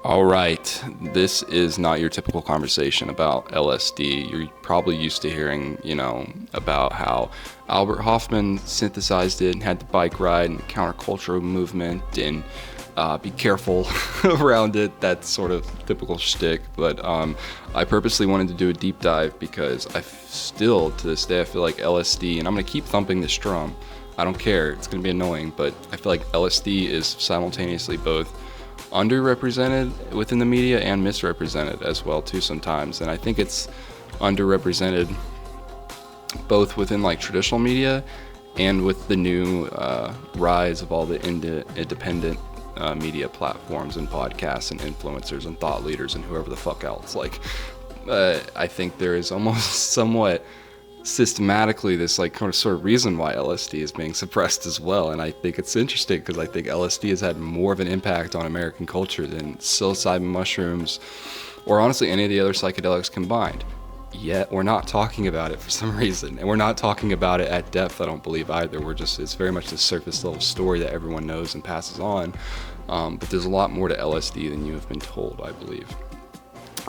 All right, this is not your typical conversation about LSD. You're probably used to hearing, about how Albert Hoffman synthesized it and had the bike ride and the counterculture movement and be careful around it. That sort of typical shtick. But I purposely wanted to do a deep dive because I still, to this day, I feel like LSD, and I'm going to keep thumping this drum. I don't care. It's going to be annoying, but I feel like LSD is simultaneously both underrepresented within the media and misrepresented as well too sometimes. And I think it's underrepresented both within like traditional media and with the new rise of all the independent media platforms and podcasts and influencers and thought leaders and whoever the fuck else. I think there is almost somewhat systematically this like kind of sort of reason why LSD is being suppressed as well. And I think it's interesting because I think LSD has had more of an impact on American culture than psilocybin mushrooms or honestly any of the other psychedelics combined. Yet we're not talking about it for some reason, and we're not talking about it at depth. I don't believe either. It's very much the surface level story that everyone knows and passes on, but there's a lot more to LSD than you have been told, I believe.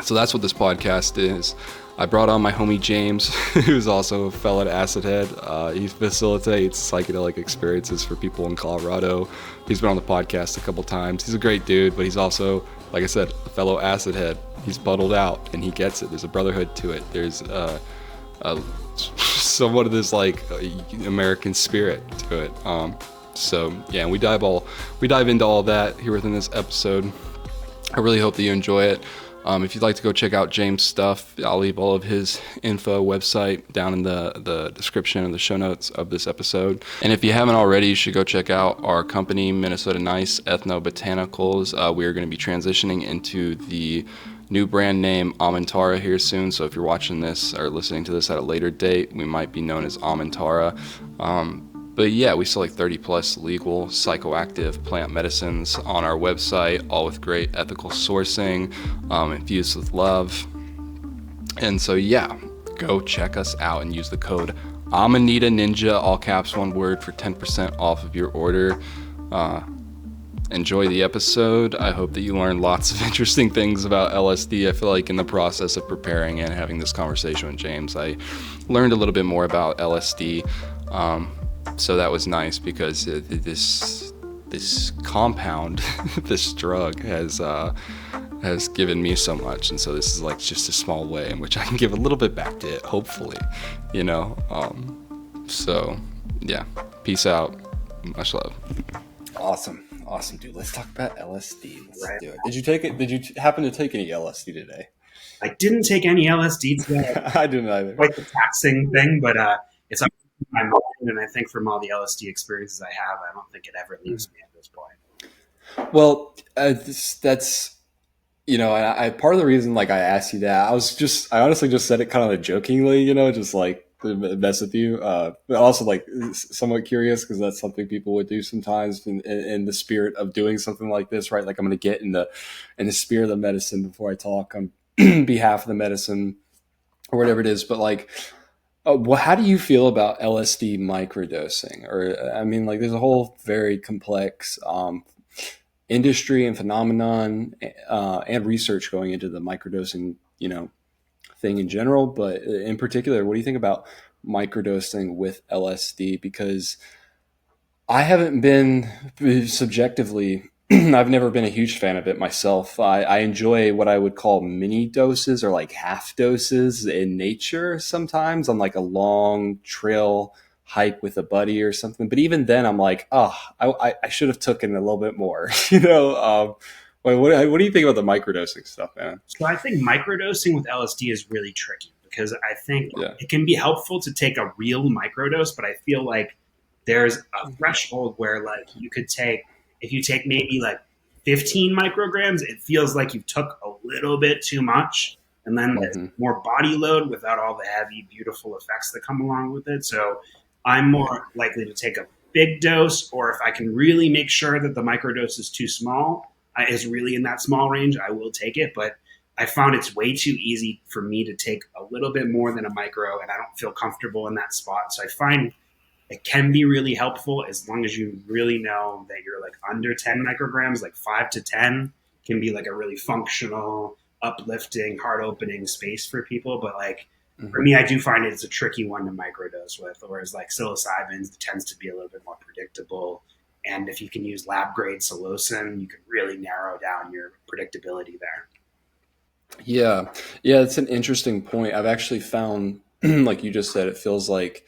So that's what this podcast is. I brought on my homie James, who's also a fellow acid head. He facilitates psychedelic experiences for people in Colorado. He's been on the podcast a couple times. He's a great dude, but he's also, like I said, a fellow acid head. He's bottled out, and he gets it. There's a brotherhood to it. There's somewhat of this like American spirit to it. So yeah, and we dive into all that here within this episode. I really hope that you enjoy it. If you'd like to go check out James' stuff, I'll leave all of his info website down in the description and the show notes of this episode. And if you haven't already, you should go check out our company, Minnesota Nice Ethnobotanicals. We are going to be transitioning into the new brand name Amantara here soon. So if you're watching this or listening to this at a later date, we might be known as Amantara. But yeah, we sell like 30 plus legal psychoactive plant medicines on our website, all with great ethical sourcing, infused with love. And so yeah, go check us out and use the code Amanita Ninja, all caps, one word, for 10% off of your order. Enjoy the episode. I hope that you learned lots of interesting things about LSD. I feel like in the process of preparing and having this conversation with James, I learned a little bit more about LSD. So that was nice because this compound, this drug has given me so much, and so this is like just a small way in which I can give a little bit back to it, hopefully, So yeah, peace out, much love. Awesome, dude. Let's talk about LSD. Let's do it. Did you take it? Did you happen to take any LSD today? I didn't take any LSD today. I didn't either. Quite the taxing thing, but it's on my mind, and I think from all the LSD experiences I have, I don't think it ever leaves me at this point. Well, that's I part of the reason like I asked you that, I honestly just said it kind of jokingly, just like to mess with you, but also like somewhat curious because that's something people would do sometimes in the spirit of doing something like this, right? Like I'm going to get in the spirit of the medicine before I talk on behalf of the medicine or whatever it is, but like. How do you feel about LSD microdosing? Or, I mean, like, there's a whole very complex industry and phenomenon and research going into the microdosing, thing in general. But in particular, what do you think about microdosing with LSD? Because I haven't been subjectively I've never been a huge fan of it myself. I enjoy what I would call mini doses or like half doses in nature sometimes on like a long trail hike with a buddy or something. But even then I'm like, I should have taken a little bit more, What do you think about the microdosing stuff, man? So I think microdosing with LSD is really tricky because I think it can be helpful to take a real microdose, but I feel like there's a threshold where like you could take, if you take maybe like 15 micrograms, it feels like you took a little bit too much. And then there's more body load without all the heavy, beautiful effects that come along with it. So I'm more likely to take a big dose, or if I can really make sure that the microdose is too small, is really in that small range, I will take it. But I found it's way too easy for me to take a little bit more than a micro, and I don't feel comfortable in that spot. So I find it can be really helpful as long as you really know that you're like under 10 micrograms, like 5 to 10 can be like a really functional, uplifting, heart opening space for people. But like for me, I do find it's a tricky one to microdose with, whereas like psilocybin tends to be a little bit more predictable. And if you can use lab grade psilocin, you can really narrow down your predictability there. Yeah. Yeah, it's an interesting point. I've actually found, like you just said, it feels like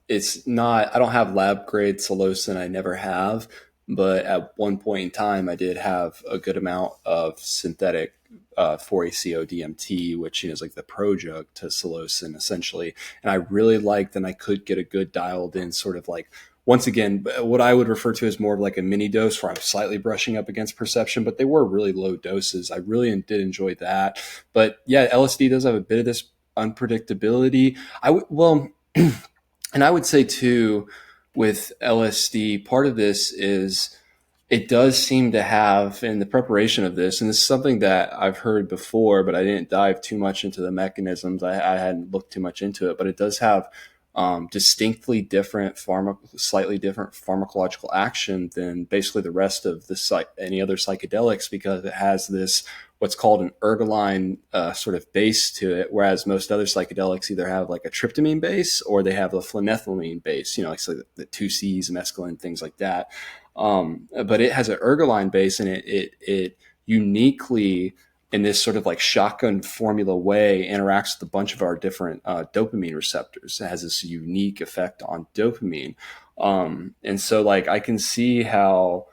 it's not, I don't have lab grade psilocin. I never have. But at one point in time, I did have a good amount of synthetic 4-ACO DMT, which is like the prodrug to psilocin, essentially. And I really liked, and I could get a good dialed in sort of like, once again, what I would refer to as more of like a mini dose where I'm slightly brushing up against perception, but they were really low doses. I really did enjoy that. But yeah, LSD does have a bit of this unpredictability. And I would say too, with LSD, part of this is it does seem to have, in the preparation of this, and this is something that I've heard before, but I didn't dive too much into the mechanisms. I hadn't looked too much into it, but it does have distinctly different slightly different pharmacological action than basically the rest of any other psychedelics, because it has this what's called an ergoline sort of base to it, whereas most other psychedelics either have like a tryptamine base or they have a phenethylamine base, like so the 2Cs, mescaline, things like that. But it has an ergoline base, and it uniquely, in this sort of like shotgun formula way, interacts with a bunch of our different dopamine receptors. It has this unique effect on dopamine. And so like I can see how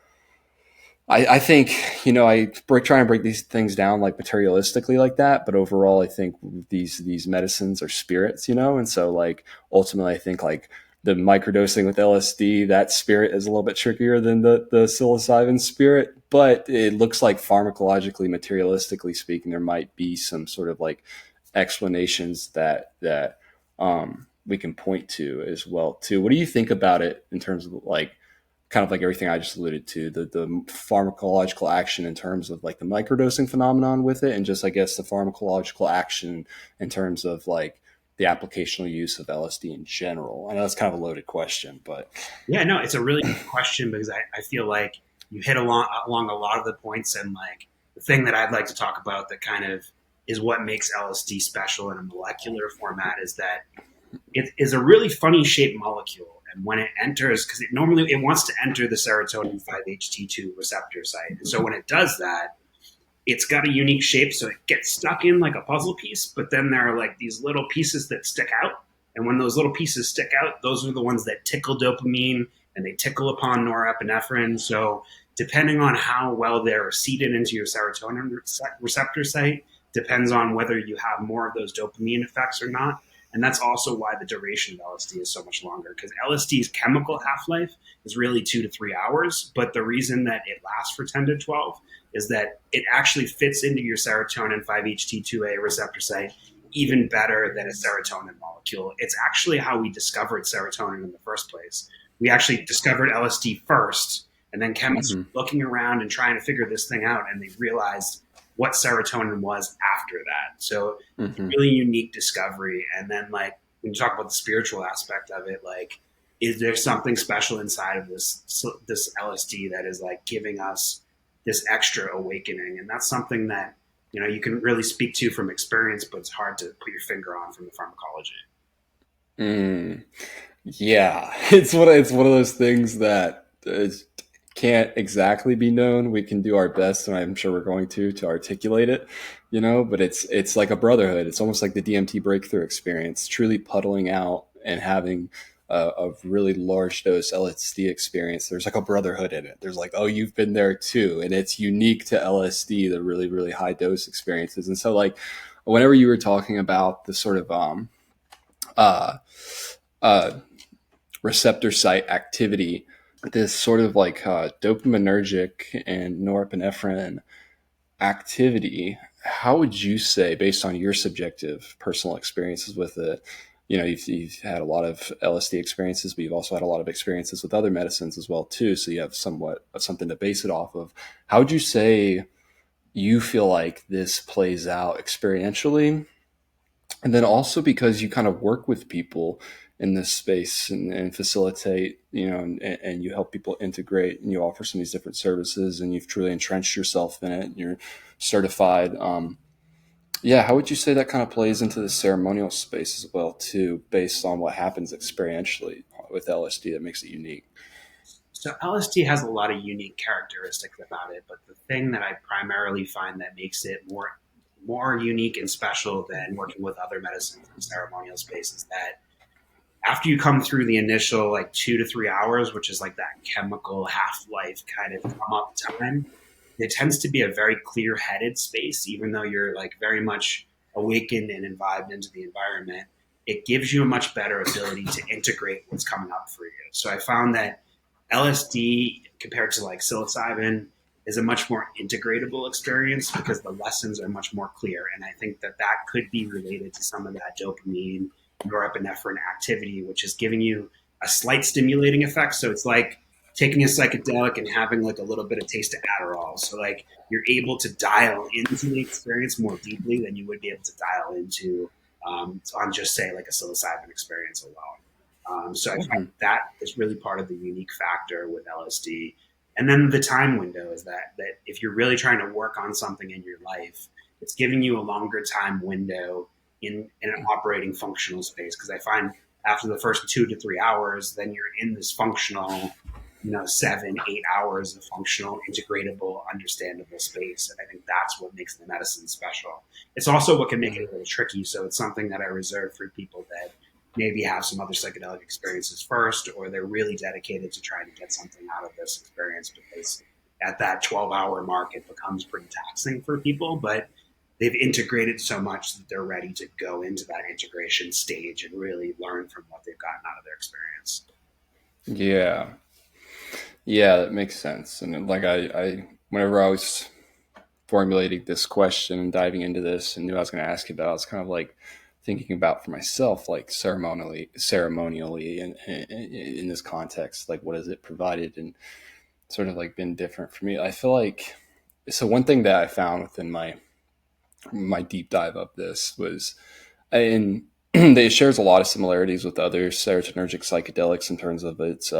I think, I try and break these things down like materialistically like that, but overall I think these medicines are spirits, and so like ultimately I think like the microdosing with LSD, that spirit is a little bit trickier than the psilocybin spirit, but it looks like pharmacologically, materialistically speaking, there might be some sort of like explanations that we can point to as well too. What do you think about it in terms of like kind of like everything I just alluded to, the pharmacological action in terms of like the microdosing phenomenon with it, and just I guess the pharmacological action in terms of like the applicational use of LSD in general? I know that's kind of a loaded question, but yeah, no, it's a really good question, because I feel like you hit along a lot of the points, and like the thing that I'd like to talk about that kind of is what makes LSD special in a molecular format is that it is a really funny shaped molecule. And when it enters, because it wants to enter the serotonin 5-HT2 receptor site. And so when it does that, it's got a unique shape, so it gets stuck in like a puzzle piece, but then there are like these little pieces that stick out. And when those little pieces stick out, those are the ones that tickle dopamine, and they tickle upon norepinephrine. So depending on how well they're seeded into your serotonin receptor site, depends on whether you have more of those dopamine effects or not. And that's also why the duration of LSD is so much longer, because LSD's chemical half-life is really 2 to 3 hours. But the reason that it lasts for 10 to 12 is that it actually fits into your serotonin 5-HT2A receptor site even better than a serotonin molecule. It's actually how we discovered serotonin in the first place. We actually discovered LSD first, and then chemists were looking around and trying to figure this thing out, and they realized what serotonin was after that. So really unique discovery. And then like when you talk about the spiritual aspect of it, like is there something special inside of this LSD that is like giving us this extra awakening? And that's something that you can really speak to from experience, but it's hard to put your finger on from the pharmacology. Yeah, it's one of those things that can't exactly be known. We can do our best, and I'm sure we're going to articulate it, but it's like a brotherhood. It's almost like the DMT breakthrough experience, truly puddling out and having a really large dose LSD experience. There's like a brotherhood in it. There's like, oh, you've been there too. And it's unique to LSD, the really, really high dose experiences. And so like whenever you were talking about the sort of receptor site activity, this sort of like dopaminergic and norepinephrine activity, how would you say, based on your subjective personal experiences with it, you've had a lot of LSD experiences, but you've also had a lot of experiences with other medicines as well too, so you have somewhat of something to base it off of. How would you say you feel like this plays out experientially? And then also because you kind of work with people in this space and facilitate, and you help people integrate, and you offer some of these different services, and you've truly entrenched yourself in it, and you're certified. How would you say that kind of plays into the ceremonial space as well too, based on what happens experientially with LSD that makes it unique? So LSD has a lot of unique characteristics about it, but the thing that I primarily find that makes it more unique and special than working with other medicines in the ceremonial space is that after you come through the initial 2 to 3 hours, which is like that chemical half-life kind of come up time, it tends to be a very clear-headed space, even though you're very much awakened and imbibed into the environment. It gives you a much better ability to integrate what's coming up for you. So I found that LSD compared to psilocybin is a much more integratable experience because the lessons are much more clear. And I think that could be related to some of that dopamine, norepinephrine activity, which is giving you a slight stimulating effect. So it's like taking a psychedelic and having a little bit of taste of Adderall. So you're able to dial into the experience more deeply than you would be able to dial into on just say a psilocybin experience alone. So I find that is really part of the unique factor with LSD. And then the time window is that if you're really trying to work on something in your life, it's giving you a longer time window in an operating functional space. Because I find after the first 2 to 3 hours, then you're in this functional, 7, 8 hours of functional, integratable, understandable space. And I think that's what makes the medicine special. It's also what can make it a little tricky. So it's something that I reserve for people that maybe have some other psychedelic experiences first, or they're really dedicated to trying to get something out of this experience, because at that 12-hour mark, it becomes pretty taxing for people, but they've integrated so much that they're ready to go into that integration stage and really learn from what they've gotten out of their experience. Yeah, that makes sense. And I whenever I was formulating this question and diving into this and knew I was going to ask you about, I was kind of thinking about for myself, ceremonially in this context, what has it provided, and sort of been different for me. I feel so one thing that I found within my deep dive of this was, and it shares a lot of similarities with other serotonergic psychedelics in terms of its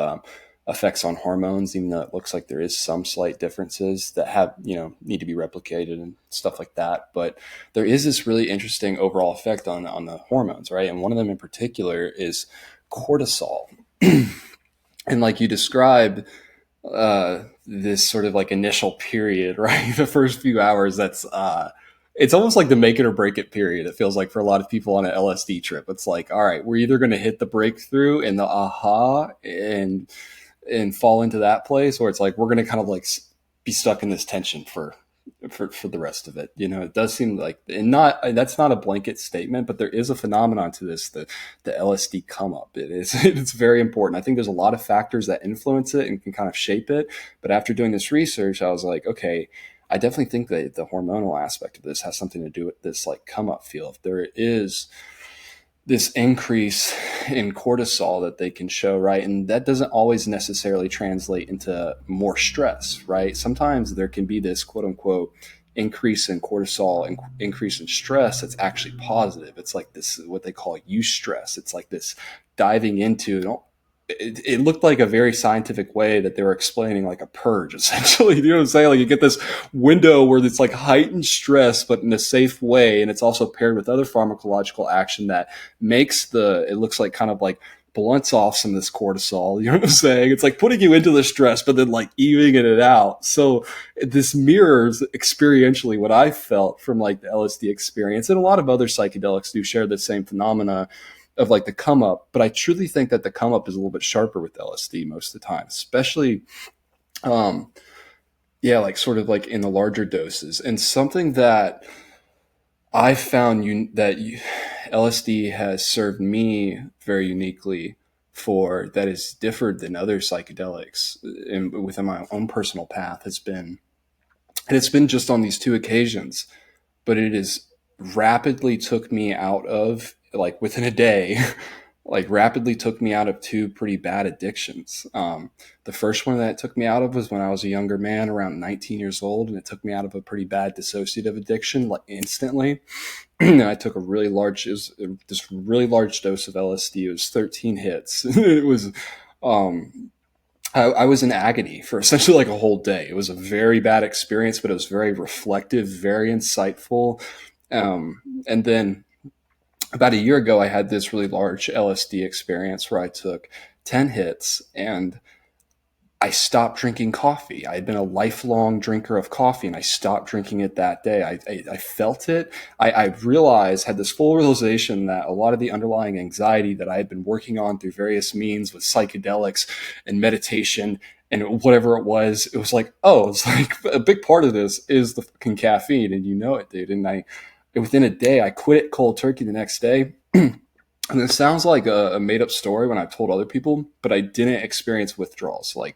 effects on hormones, even though it looks like there is some slight differences that have, need to be replicated and stuff like that. But there is this really interesting overall effect on the hormones, right? And one of them in particular is cortisol. And you described this sort of initial period, right? The first few hours, that's it's almost like the make it or break it period. It feels like for a lot of people on an LSD trip, it's all right, we're either going to hit the breakthrough and the aha and fall into that place, or it's we're going to kind of be stuck in this tension for the rest of it. It does seem and that's not a blanket statement, but there is a phenomenon to this, the LSD come up. It's very important. I think there's a lot of factors that influence it and can kind of shape it. But after doing this research, I was okay, I definitely think that the hormonal aspect of this has something to do with this come up feel. If there is this increase in cortisol that they can show, right? And that doesn't always necessarily translate into more stress, right? Sometimes there can be this quote unquote increase in cortisol and increase in stress that's actually positive. It's this, what they call eustress. It's this diving into, it looked like a very scientific way that they were explaining a purge, essentially. You know what I'm saying? You get this window where it's heightened stress, but in a safe way. And it's also paired with other pharmacological action that makes it looks kind of blunts off some of this cortisol. You know what I'm saying? It's putting you into the stress, but then evening it out. So this mirrors experientially what I felt from the LSD experience. And a lot of other psychedelics do share the same phenomena of the come up, but I truly think that the come up is a little bit sharper with LSD most of the time, especially, sort of in the larger doses. And something that I found LSD has served me very uniquely for, that is differed than other psychedelics and within my own personal path, has been, and it's been just on these 2 occasions, but it has rapidly took me out of within a day like rapidly took me out of two pretty bad addictions. The first one that it took me out of was when I was a younger man, around 19 years old, and it took me out of a pretty bad dissociative addiction, like instantly. And I took this really large dose of LSD. It was 13 hits. It was, I was in agony for essentially like a whole day. It was a very bad experience, but it was very reflective, very insightful. And then about a year ago, I had this really large LSD experience where I took 10 hits and I stopped drinking coffee. I had been a lifelong drinker of coffee and I stopped drinking it that day. I felt it. I realized, had this full realization that a lot of the underlying anxiety that I had been working on through various means with psychedelics and meditation and whatever it was like, oh, it's like a big part of this is the fucking caffeine, and you know it, dude. And within a day, I quit it cold turkey the next day. And it sounds like a made up story when I've told other people, but I didn't experience withdrawals, like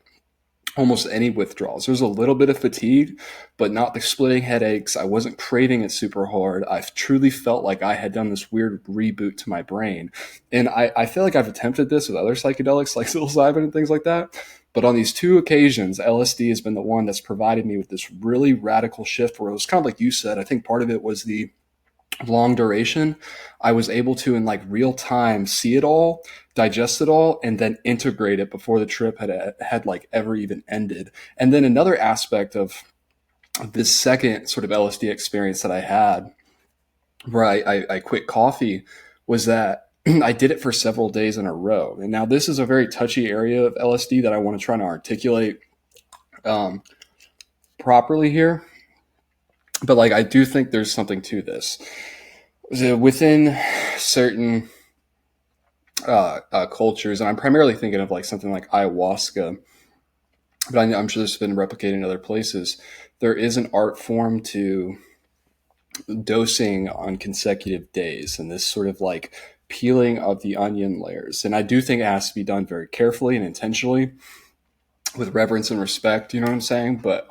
almost any withdrawals. There was a little bit of fatigue, but not the splitting headaches. I wasn't craving it super hard. I truly felt like I had done this weird reboot to my brain. And I feel like I've attempted this with other psychedelics like psilocybin and things like that. But on these two occasions, LSD has been the one that's provided me with this really radical shift where it was kind of like you said. I think part of it was the long duration. I was able to, in like real time, see it all, digest it all, and then integrate it before the trip had like ever even ended. And then another aspect of this second sort of LSD experience that I had, where I quit coffee, was that I did it for several days in a row. And now this is a very touchy area of LSD that I want to try to articulate properly here. But like, I do think there's something to this. So within certain cultures, and I'm primarily thinking of like something like ayahuasca, but I'm sure this has been replicated in other places. There is an art form to dosing on consecutive days, and this sort of like peeling of the onion layers. And I do think it has to be done very carefully and intentionally with reverence and respect, you know what I'm saying? But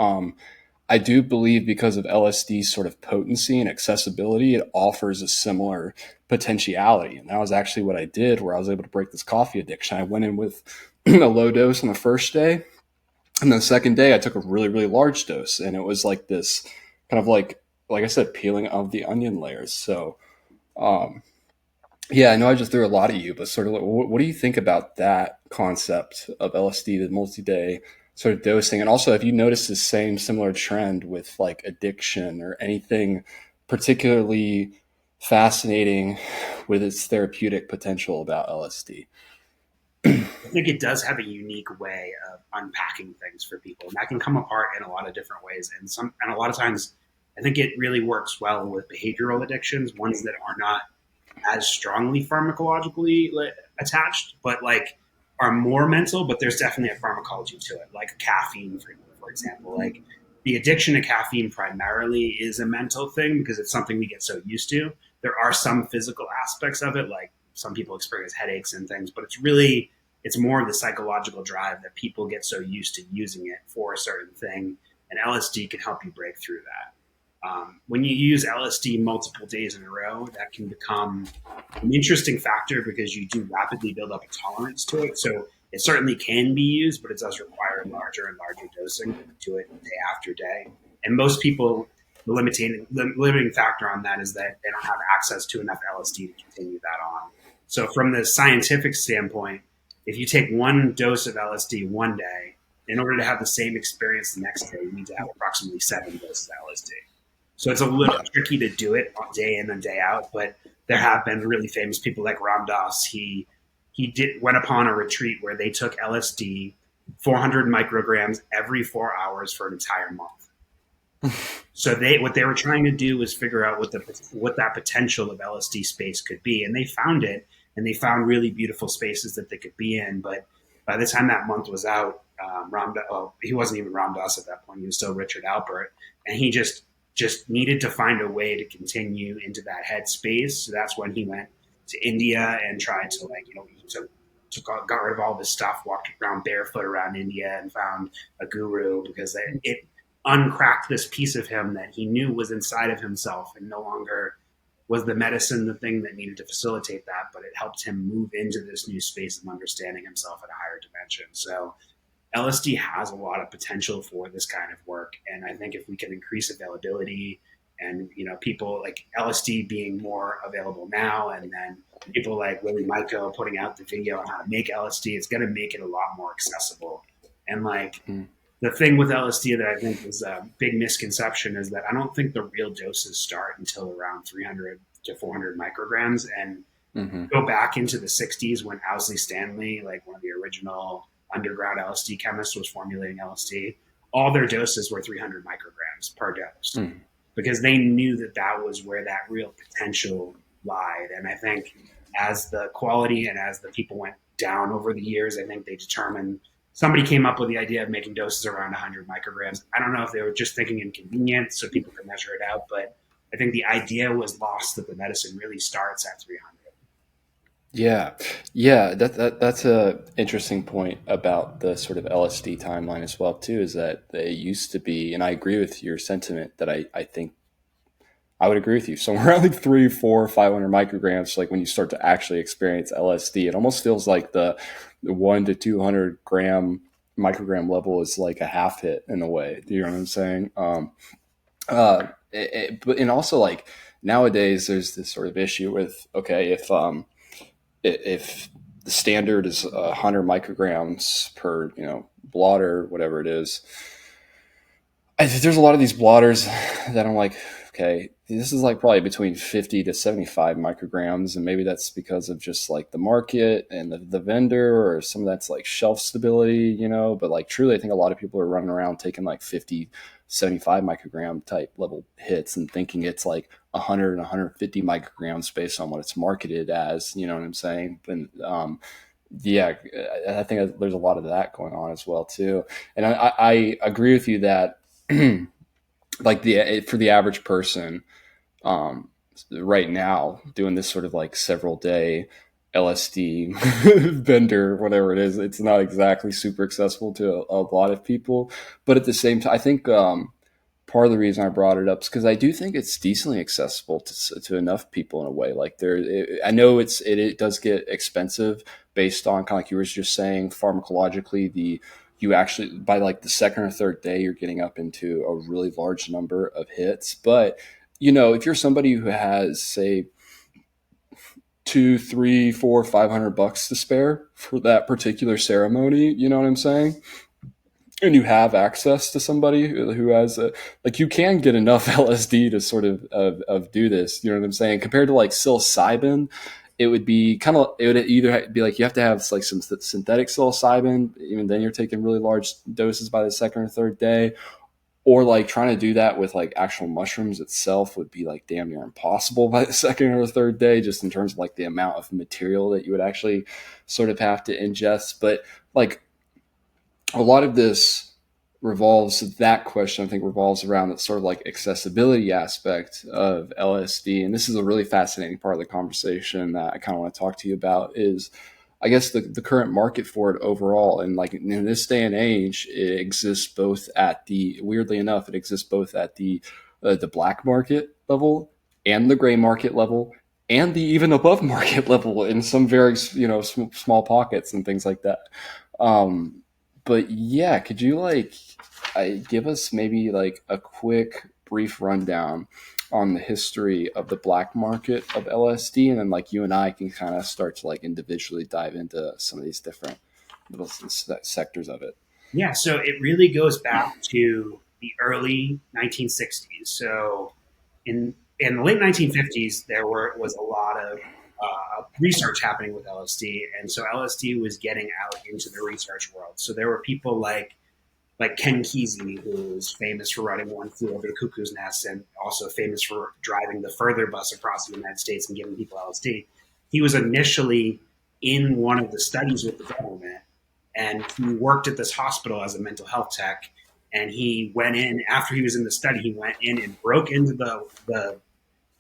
I do believe because of LSD's sort of potency and accessibility, it offers a similar potentiality. And that was actually what I did, where I was able to break this coffee addiction. I went in with a low dose on the first day. And the second day I took a really, really large dose. And it was like this kind of like I said, peeling of the onion layers. So, yeah, I know I just threw a lot at you, but sort of like, what do you think about that concept of LSD, the multi-day sort of dosing? And also, have you noticed the same similar trend with like addiction or anything particularly fascinating with its therapeutic potential about LSD? I think it does have a unique way of unpacking things for people, and that can come apart in a lot of different ways. And a lot of times, I think it really works well with behavioral addictions, ones that are not as strongly pharmacologically attached, but like are more mental. But there's definitely a pharmacology to it, like caffeine, for example. Like the addiction to caffeine primarily is a mental thing because it's something we get so used to. There are some physical aspects of it, like some people experience headaches and things, but it's more of the psychological drive that people get so used to using it for a certain thing, and LSD can help you break through that. When you use LSD multiple days in a row, that can become an interesting factor because you do rapidly build up a tolerance to it. So it certainly can be used, but it does require larger and larger dosing to do it day after day. And most people, the limiting factor on that is that they don't have access to enough LSD to continue that on. So from the scientific standpoint, if you take one dose of LSD one day, in order to have the same experience the next day, you need to have approximately 7 doses of LSD. So it's a little tricky to do it day in and day out, but there have been really famous people like Ram Dass. He went upon a retreat where they took LSD, 400 micrograms every 4 hours for an entire month. So what they were trying to do was figure out what that potential of LSD space could be, and they found it, and they found really beautiful spaces that they could be in. But by the time that month was out, he wasn't even Ram Dass at that point; he was still Richard Alpert, and he just needed to find a way to continue into that headspace. So that's when he went to India and tried to got rid of all this stuff, walked around barefoot around India and found a guru because it uncracked this piece of him that he knew was inside of himself and no longer was the medicine the thing that needed to facilitate that, but it helped him move into this new space of understanding himself at a higher dimension. So LSD has a lot of potential for this kind of work. And I think if we can increase availability and, people like LSD being more available now, and then people like Willie Michael putting out the video on how to make LSD, it's going to make it a lot more accessible. And the thing with LSD that I think is a big misconception is that I don't think the real doses start until around 300 to 400 micrograms. And go back into the 60s when Owsley Stanley, like one of the original underground LSD chemists, was formulating LSD. All their doses were 300 micrograms per dose because they knew that was where that real potential lied. And I think as the quality and as the people went down over the years, I think they determined somebody came up with the idea of making doses around 100 micrograms. I don't know if they were just thinking inconvenience so people could measure it out, but I think the idea was lost that the medicine really starts at 300. Yeah. That's a interesting point about the sort of LSD timeline as well too. Is that they used to be, and I agree with your sentiment that I think I would agree with you. Somewhere around like 300, 400, 500 micrograms, like when you start to actually experience LSD, it almost feels like the 1 to 200 microgram level is like a half hit in a way. Do you know what I'm saying? But and also like nowadays there's this sort of issue with, okay, if the standard is 100 micrograms per, blotter, whatever it is, there's a lot of these blotters that I'm like, okay, this is like probably between 50 to 75 micrograms. And maybe that's because of just like the market and the vendor, or some of that's like shelf stability, but like truly, I think a lot of people are running around taking like 50, 75 microgram type level hits and thinking it's like 100 and 150 micrograms based on what it's marketed as, you know what I'm saying? And, yeah, I think there's a lot of that going on as well too. And I agree with you that like for the average person, right now doing this sort of like several day LSD vendor, whatever it is, it's not exactly super accessible to a lot of people. But at the same time, I think part of the reason I brought it up is because I do think it's decently accessible to enough people in a way. Like I know it does get expensive based on kind of like you were just saying, pharmacologically, you actually by like the second or third day, you're getting up into a really large number of hits. But, if you're somebody who has, say, $200, $300, $400, $500 to spare for that particular ceremony, you know what I'm saying? And you have access to somebody who has you can get enough LSD to sort of do this, you know what I'm saying? Compared to like psilocybin, it would be it would either be like you have to have like some synthetic psilocybin, even then you're taking really large doses by the second or third day, or like trying to do that with like actual mushrooms itself would be like damn near impossible by the second or third day, just in terms of like the amount of material that you would actually sort of have to ingest. But like a lot of this that question, I think, revolves around that sort of like accessibility aspect of LSD. And this is a really fascinating part of the conversation that I kind of want to talk to you about is, I guess, the current market for it overall. And like in this day and age, it exists both at weirdly enough, it exists both at the black market level and the gray market level and the even above market level in some very, small pockets and things like that. But yeah, could you give us maybe like a quick brief rundown on the history of the black market of LSD, and then like you and I can kind of start to like individually dive into some of these different little sectors of it. Yeah, so it really goes back to the early 1960s. So in the late 1950s, there was a lot of research happening with LSD, and so LSD was getting out into the research world. So there were people like Ken Kesey, who was famous for writing One Flew Over the Cuckoo's Nest, and also famous for driving the Further bus across the United States and giving people LSD. He was initially in one of the studies with the government, and he worked at this hospital as a mental health tech. And he went in after he was in the study. He went in and broke into the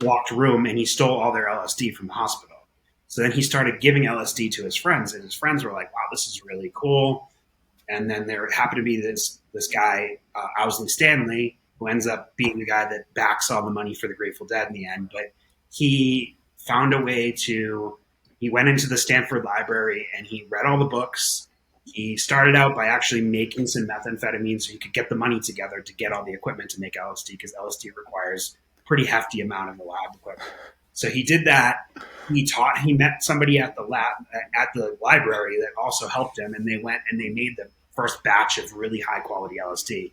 locked room, and he stole all their LSD from the hospital. So then he started giving LSD to his friends, and his friends were like, wow, this is really cool. And then there happened to be this guy, Owsley Stanley, who ends up being the guy that backs all the money for the Grateful Dead in the end. But he found a way to, he went into the Stanford library and he read all the books. He started out by actually making some methamphetamine so he could get the money together to get all the equipment to make LSD, because LSD requires a pretty hefty amount of the lab equipment. So he did that. He met somebody at the library that also helped him, and they went and they made the first batch of really high quality LSD.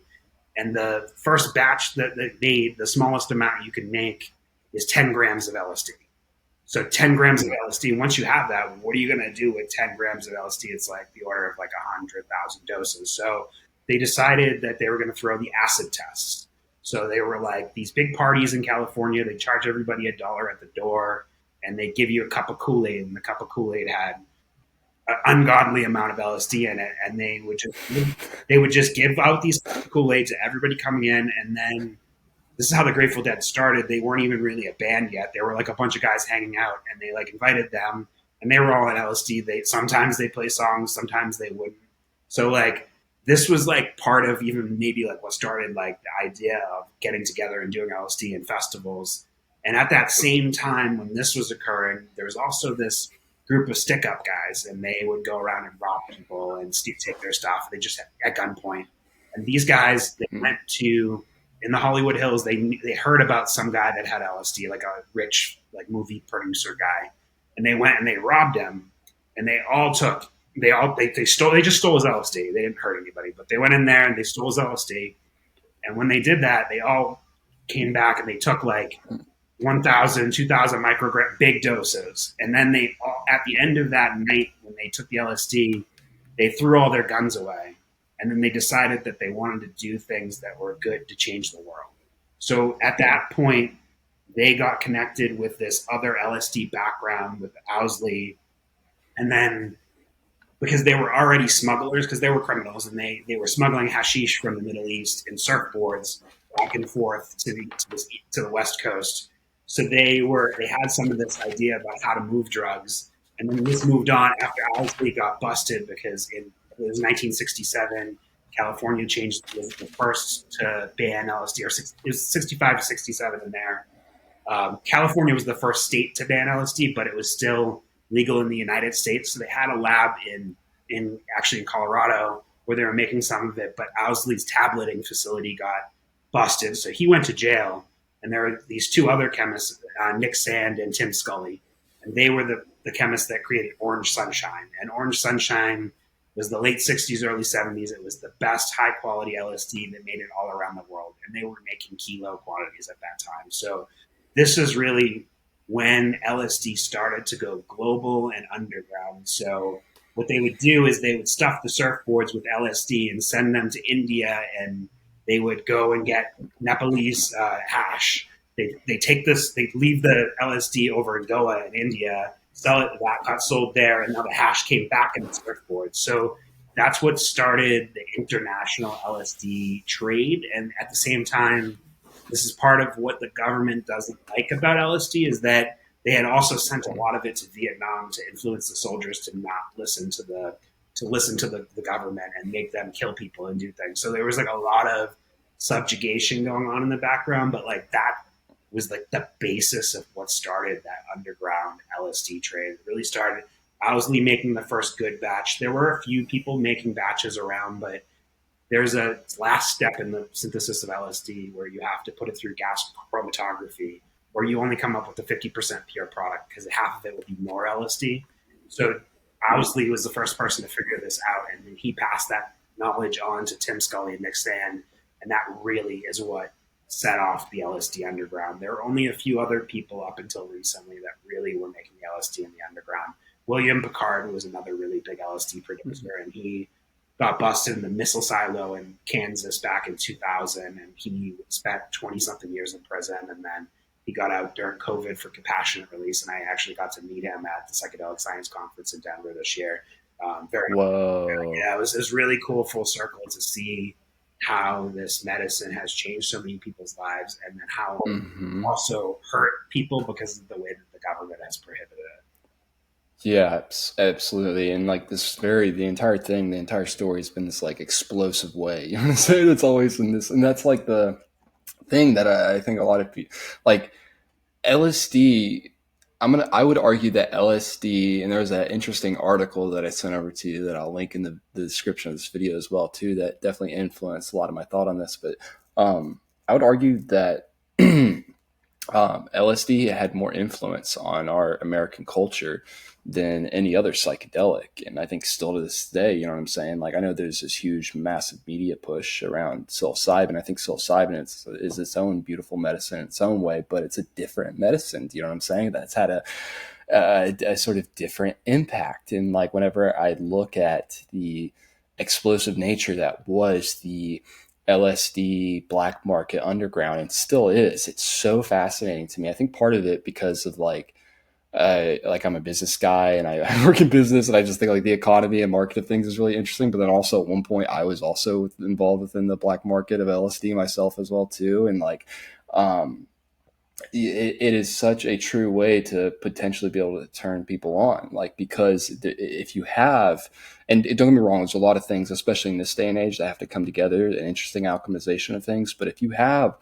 And the first batch that they made, the smallest amount you can make is 10 grams of LSD. So 10 grams of LSD, once you have that, what are you going to do with 10 grams of LSD? It's like the order of like 100,000 doses. So they decided that they were going to throw the acid tests. So they were like these big parties in California. They charge everybody $1 at the door, and they give you a cup of Kool-Aid, and the cup of Kool-Aid had an ungodly amount of LSD in it. And they would just give out these Kool-Aid to everybody coming in, and then this is how the Grateful Dead started. They weren't even really a band yet. They were like a bunch of guys hanging out, and they like invited them, and they were all on LSD. Sometimes they play songs, sometimes they wouldn't. So like this was like part of even maybe like what started like the idea of getting together and doing LSD in festivals. And at that same time when this was occurring, there was also this group of stick-up guys, and they would go around and rob people and take their stuff. They just at gunpoint. And these guys, they went to, in the Hollywood Hills, they heard about some guy that had LSD, like a rich like movie producer guy, and they went and they robbed him, and they just stole his LSD. They didn't hurt anybody, but they went in there and they stole his LSD. And when they did that, they all came back and they took like 1,000, 2,000 microgram big doses, and then they at the end of that night when they took the LSD, they threw all their guns away. And then they decided that they wanted to do things that were good to change the world. So at that point, they got connected with this other LSD background with Owsley. And then because they were already smugglers, because they were criminals, and they were smuggling hashish from the Middle East in surfboards back and forth to the West Coast. So they had some of this idea about how to move drugs. And then this moved on after Owsley got busted, because it was 1967. California was the first to ban LSD, it was 65 to 67 in there. California was the first state to ban LSD, but it was still legal in the United States. So they had a lab in Colorado where they were making some of it, but Owsley's tableting facility got busted. So he went to jail, and there were these two other chemists, Nick Sand and Tim Scully, and they were the chemists that created Orange Sunshine. And Orange Sunshine was the late 60s, early 70s. It was the best high quality LSD that made it all around the world. And they were making kilo quantities at that time. So this is really when LSD started to go global and underground. So what they would do is they would stuff the surfboards with LSD and send them to India, and they would go and get Nepalese hash. They leave the LSD over in Goa in India, sell it, that got sold there, and now the hash came back in the surfboard. So that's what started the international LSD trade. And at the same time, this is part of what the government doesn't like about LSD, is that they had also sent a lot of it to Vietnam to influence the soldiers to not listen to the government and make them kill people and do things. So there was like a lot of subjugation going on in the background, but like that was like the basis of what started that underground LSD trade. It really started Owsley making the first good batch. There were a few people making batches around, but there's a last step in the synthesis of LSD where you have to put it through gas chromatography, or you only come up with a 50% pure product because half of it will be more LSD. So Owsley was the first person to figure this out, and then he passed that knowledge on to Tim Scully and Nick Sand, and that really is what set off the LSD underground. There were only a few other people up until recently that really were making the LSD in the underground. William Picard was another really big LSD producer, and he got busted in the missile silo in Kansas back in 2000, and he spent 20-something years in prison, and then he got out during COVID for compassionate release, and I actually got to meet him at the Psychedelic Science Conference in Denver this year. Yeah, it was really cool full circle to see how this medicine has changed so many people's lives, and then how it also hurt people because of the way that the government has prohibited it. Yeah, absolutely. And like the entire story has been this like explosive way. You know what I'm saying? It's always in this, and that's like the thing that I think a lot of people like. LSD, I would argue that LSD, and there's an interesting article that I sent over to you that I'll link in the description of this video as well too, that definitely influenced a lot of my thought on this. But I would argue that LSD had more influence on our American culture than any other psychedelic. And I think still to this day, you know what I'm saying? Like, I know there's this huge, massive media push around psilocybin. I think psilocybin is its own beautiful medicine in its own way, but it's a different medicine. Do you know what I'm saying? That's had a sort of different impact. And like, whenever I look at the explosive nature that was the LSD black market underground, and still is, it's so fascinating to me. I think part of it because of like I'm a business guy and I work in business, and I just think like the economy and market of things is really interesting. But then also at one point I was also involved within the black market of LSD myself as well too. And like, it is such a true way to potentially be able to turn people on, like, because if you have, and don't get me wrong, there's a lot of things, especially in this day and age, that have to come together, an interesting alchemization of things. But if you have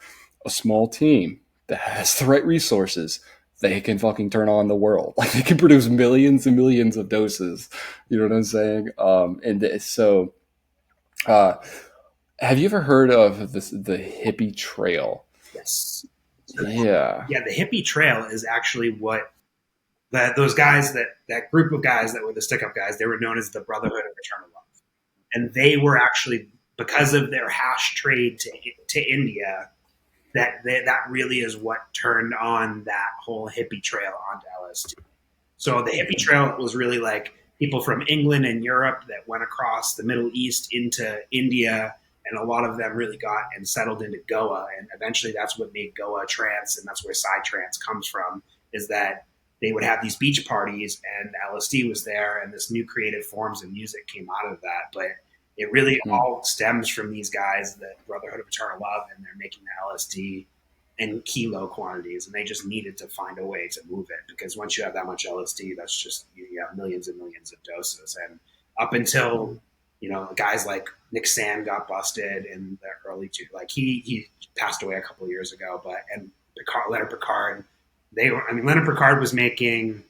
a small team that has the right resources, they can fucking turn on the world. Like, they can produce millions and millions of doses. You know what I'm saying? Have you ever heard of the hippie trail? Yes. Yeah. Yeah, the hippie trail is actually what those guys, that group of guys that were the stick-up guys, they were known as the Brotherhood of Eternal Love. And they were actually, because of their hash trade to India, that really is what turned on that whole hippie trail onto LSD. So the hippie trail was really like people from England and Europe that went across the Middle East into India, and a lot of them really got and settled into Goa, and eventually that's what made Goa trance, and that's where psytrance comes from, is that they would have these beach parties and LSD was there, and this new creative forms of music came out of that. But it really all stems from these guys, the Brotherhood of Eternal Love, and they're making the LSD in kilo quantities, and they just needed to find a way to move it, because once you have that much LSD, that's just, you have millions and millions of doses. And up until, guys like Nick Sand got busted in the early like he passed away a couple of years ago, and Leonard Picard, Leonard Picard was making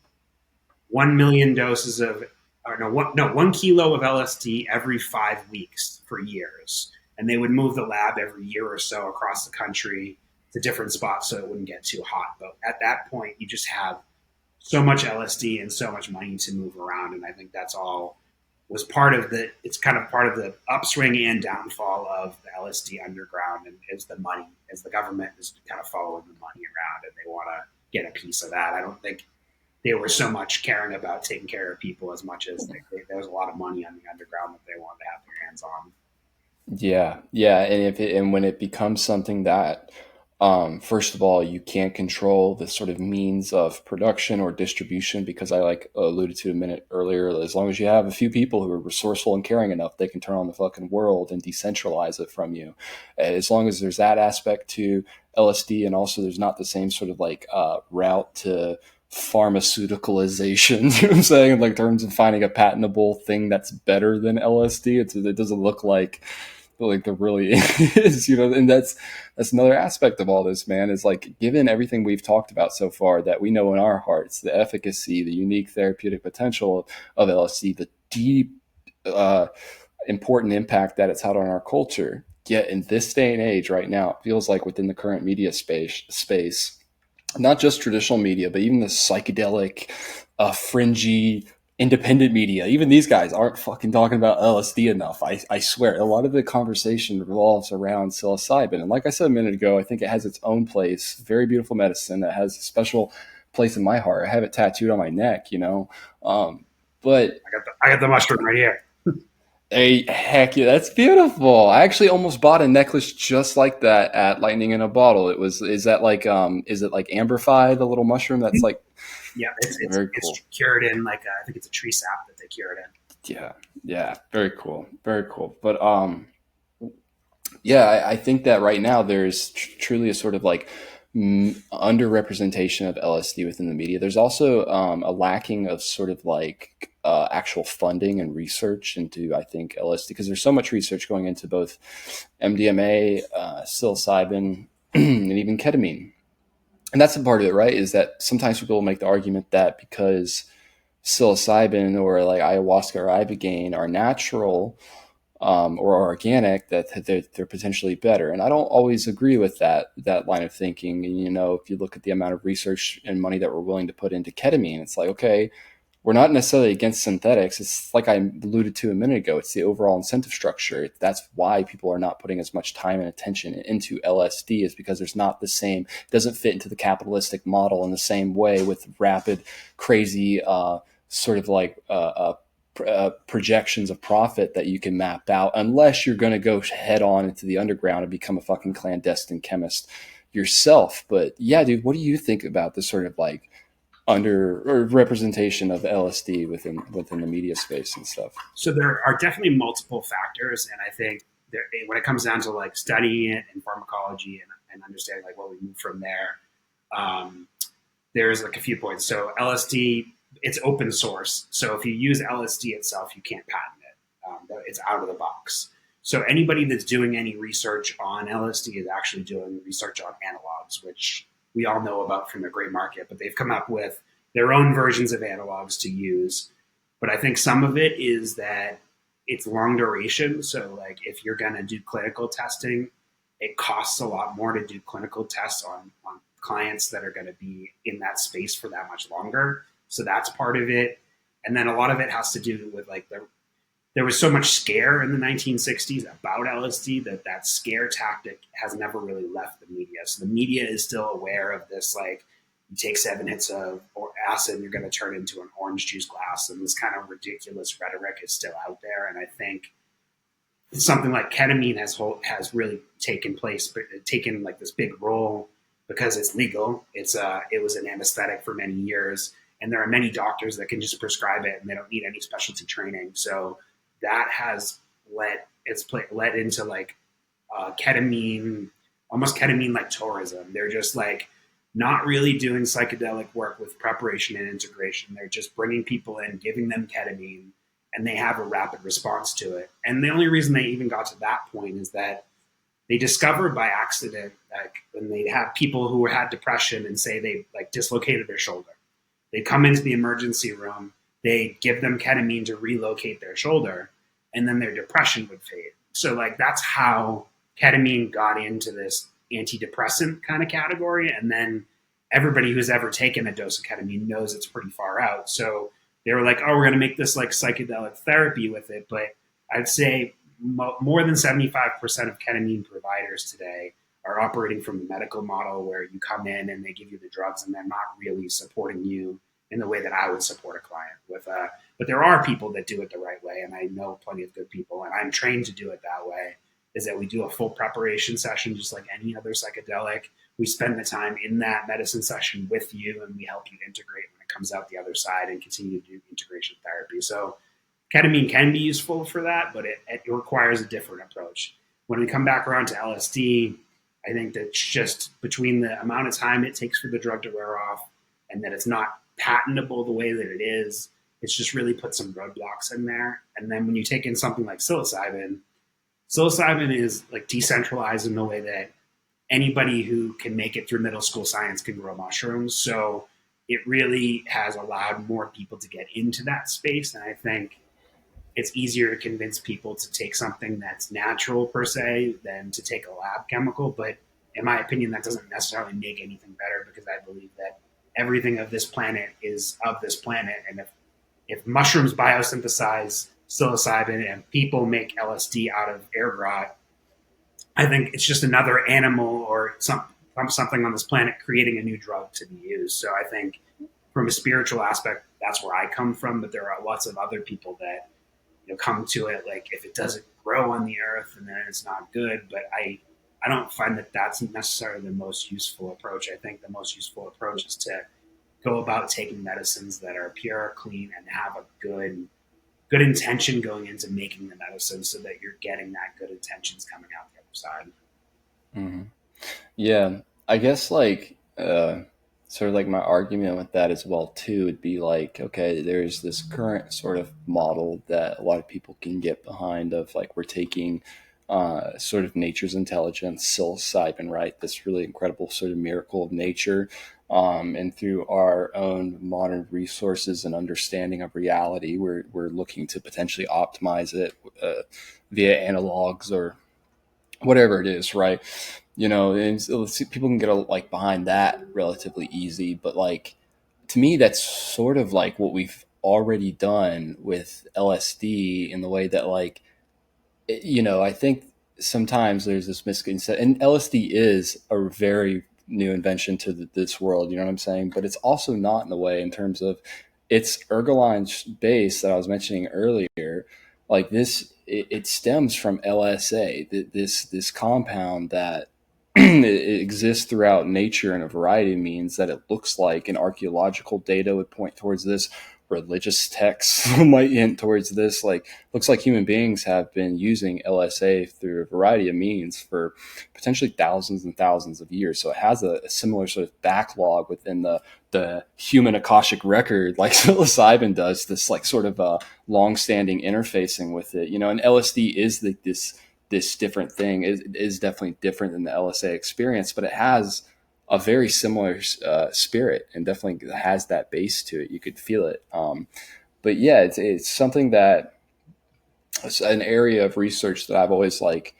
1 million doses of, 1 kilo of LSD every 5 weeks for years. And they would move the lab every year or so across the country to different spots so it wouldn't get too hot. But at that point, you just have so much LSD and so much money to move around. And I think that's all was it's kind of part of the upswing and downfall of the LSD underground, and is the money, as the government is kind of following the money around, and they want to get a piece of that. I don't think they were so much caring about taking care of people as much as there was a lot of money on the underground that they wanted to have their hands on. Yeah, and when it becomes something that, first of all, you can't control the sort of means of production or distribution, because I alluded to a minute earlier, as long as you have a few people who are resourceful and caring enough, they can turn on the fucking world and decentralize it from you. As long as there's that aspect to LSD, and also there's not the same sort of route to pharmaceuticalization, you know what I'm saying, in terms of finding a patentable thing that's better than LSD. It doesn't look like there really is, and that's another aspect of all this, man, is given everything we've talked about so far, that we know in our hearts, the efficacy, the unique therapeutic potential of LSD, the deep, important impact that it's had on our culture. Yet in this day and age right now, it feels like within the current media space, not just traditional media, but even the psychedelic, fringy, independent media, even these guys aren't fucking talking about LSD enough. I swear, a lot of the conversation revolves around psilocybin. And like I said a minute ago, I think it has its own place. Very beautiful medicine that has a special place in my heart. I have it tattooed on my neck, but I got the mushroom right here. Hey, heck yeah, that's beautiful. I actually almost bought a necklace just like that at Lightning in a Bottle. Is it like amberfi, the little mushroom that's like... Yeah, it's cured in I think it's a tree sap that they cure it in. Yeah, very cool. But I think that right now there's truly a sort of underrepresentation of LSD within the media. There's also a lacking of sort of actual funding and research into, I think, LSD, because there's so much research going into both MDMA, psilocybin, and even ketamine. And that's a part of it, right? Is that sometimes people will make the argument that because psilocybin or like ayahuasca or ibogaine are natural, or organic, that they're potentially better. And I don't always agree with that line of thinking. And, you know, if you look at the amount of research and money that we're willing to put into ketamine, it's like, okay, we're not necessarily against synthetics. It's like I alluded to a minute ago. It's the overall incentive structure. That's why people are not putting as much time and attention into LSD, is because there's not the same, it doesn't fit into the capitalistic model in the same way with rapid, crazy, sort of like projections of profit that you can map out, unless you're going to go head on into the underground and become a fucking clandestine chemist yourself. But yeah, dude, what do you think about this sort of like under or representation of LSD within the media space and stuff? So there are definitely multiple factors, and I think when it comes down to like studying it and pharmacology and understanding like what we move from there, there's like a few points. So LSD, it's open source. So if you use LSD itself, you can't patent it. It's out of the box. So anybody that's doing any research on LSD is actually doing research on analogs, which we all know about from the gray market, but they've come up with their own versions of analogs to use. But I think some of it is that it's long duration. So like if you're going to do clinical testing, it costs a lot more to do clinical tests on clients that are going to be in that space for that much longer. So that's part of it. And then a lot of it has to do with like there was so much scare in the 1960s about LSD that scare tactic has never really left the media. So the media is still aware of this, like you take 7 hits of acid and you're going to turn into an orange juice glass. And this kind of ridiculous rhetoric is still out there. And I think something like ketamine has really taken like this big role because it's legal. It was an anesthetic for many years. And there are many doctors that can just prescribe it and they don't need any specialty training. So that has led into like ketamine, almost ketamine like tourism. They're just like not really doing psychedelic work with preparation and integration. They're just bringing people in, giving them ketamine, and they have a rapid response to it. And the only reason they even got to that point is that they discovered by accident, like when they have people who had depression and say they like dislocated their shoulder. They come into the emergency room, they give them ketamine to relocate their shoulder, and then their depression would fade. So like that's how ketamine got into this antidepressant kind of category. And then everybody who's ever taken a dose of ketamine knows it's pretty far out. So they were like, oh, we're going to make this like psychedelic therapy with it. But I'd say more than 75% of ketamine providers today are operating from the medical model where you come in and they give you the drugs and they're not really supporting you in the way that I would support a client with. But there are people that do it the right way, and I know plenty of good people, and I'm trained to do it that way, is that we do a full preparation session just like any other psychedelic. We spend the time in that medicine session with you, and we help you integrate when it comes out the other side and continue to do integration therapy. So ketamine can be useful for that, but it requires a different approach. When we come back around to LSD, I think that's just between the amount of time it takes for the drug to wear off and that it's not patentable the way that it is, it's just really put some roadblocks in there. And then when you take in something like psilocybin is like decentralized in the way that anybody who can make it through middle school science can grow mushrooms. So it really has allowed more people to get into that space. And I think it's easier to convince people to take something that's natural per se than to take a lab chemical. But in my opinion, that doesn't necessarily make anything better, because I believe that everything of this planet is of this planet. And if mushrooms biosynthesize psilocybin and people make LSD out of ergot, I think it's just another animal or something on this planet creating a new drug to be used. So I think from a spiritual aspect, that's where I come from. But there are lots of other people that come to it like if it doesn't grow on the earth and then it's not good. But I don't find that that's necessarily the most useful approach. I think the most useful approach is to go about taking medicines that are pure, clean, and have a good intention going into making the medicine, so that you're getting that good intentions coming out the other side. Mm-hmm. Yeah, I guess like sort of like my argument with that as well too would be like, okay, there's this current sort of model that a lot of people can get behind of like we're taking sort of nature's intelligence, psilocybin, right? This really incredible sort of miracle of nature. And through our own modern resources and understanding of reality, we're looking to potentially optimize it via analogs or whatever it is, right? And so people can get like behind that relatively easy, but like to me, that's sort of like what we've already done with LSD in the way that like I think sometimes there's this misconception, and LSD is a very new invention to this world. You know what I'm saying? But it's also not in the way in terms of its ergoline base that I was mentioning earlier. Like this, it stems from LSA, this compound that it exists throughout nature in a variety of means that it looks like, and archaeological data would point towards this. Religious texts might hint towards this. Like, looks like human beings have been using LSA through a variety of means for potentially thousands and thousands of years. So it has a similar sort of backlog within the human Akashic record, like psilocybin does. This like sort of long-standing interfacing with it, and LSD is this different thing. It is definitely different than the LSA experience, but it has a very similar spirit and definitely has that base to it. You could feel it. But yeah, it's something that it's an area of research that I've always like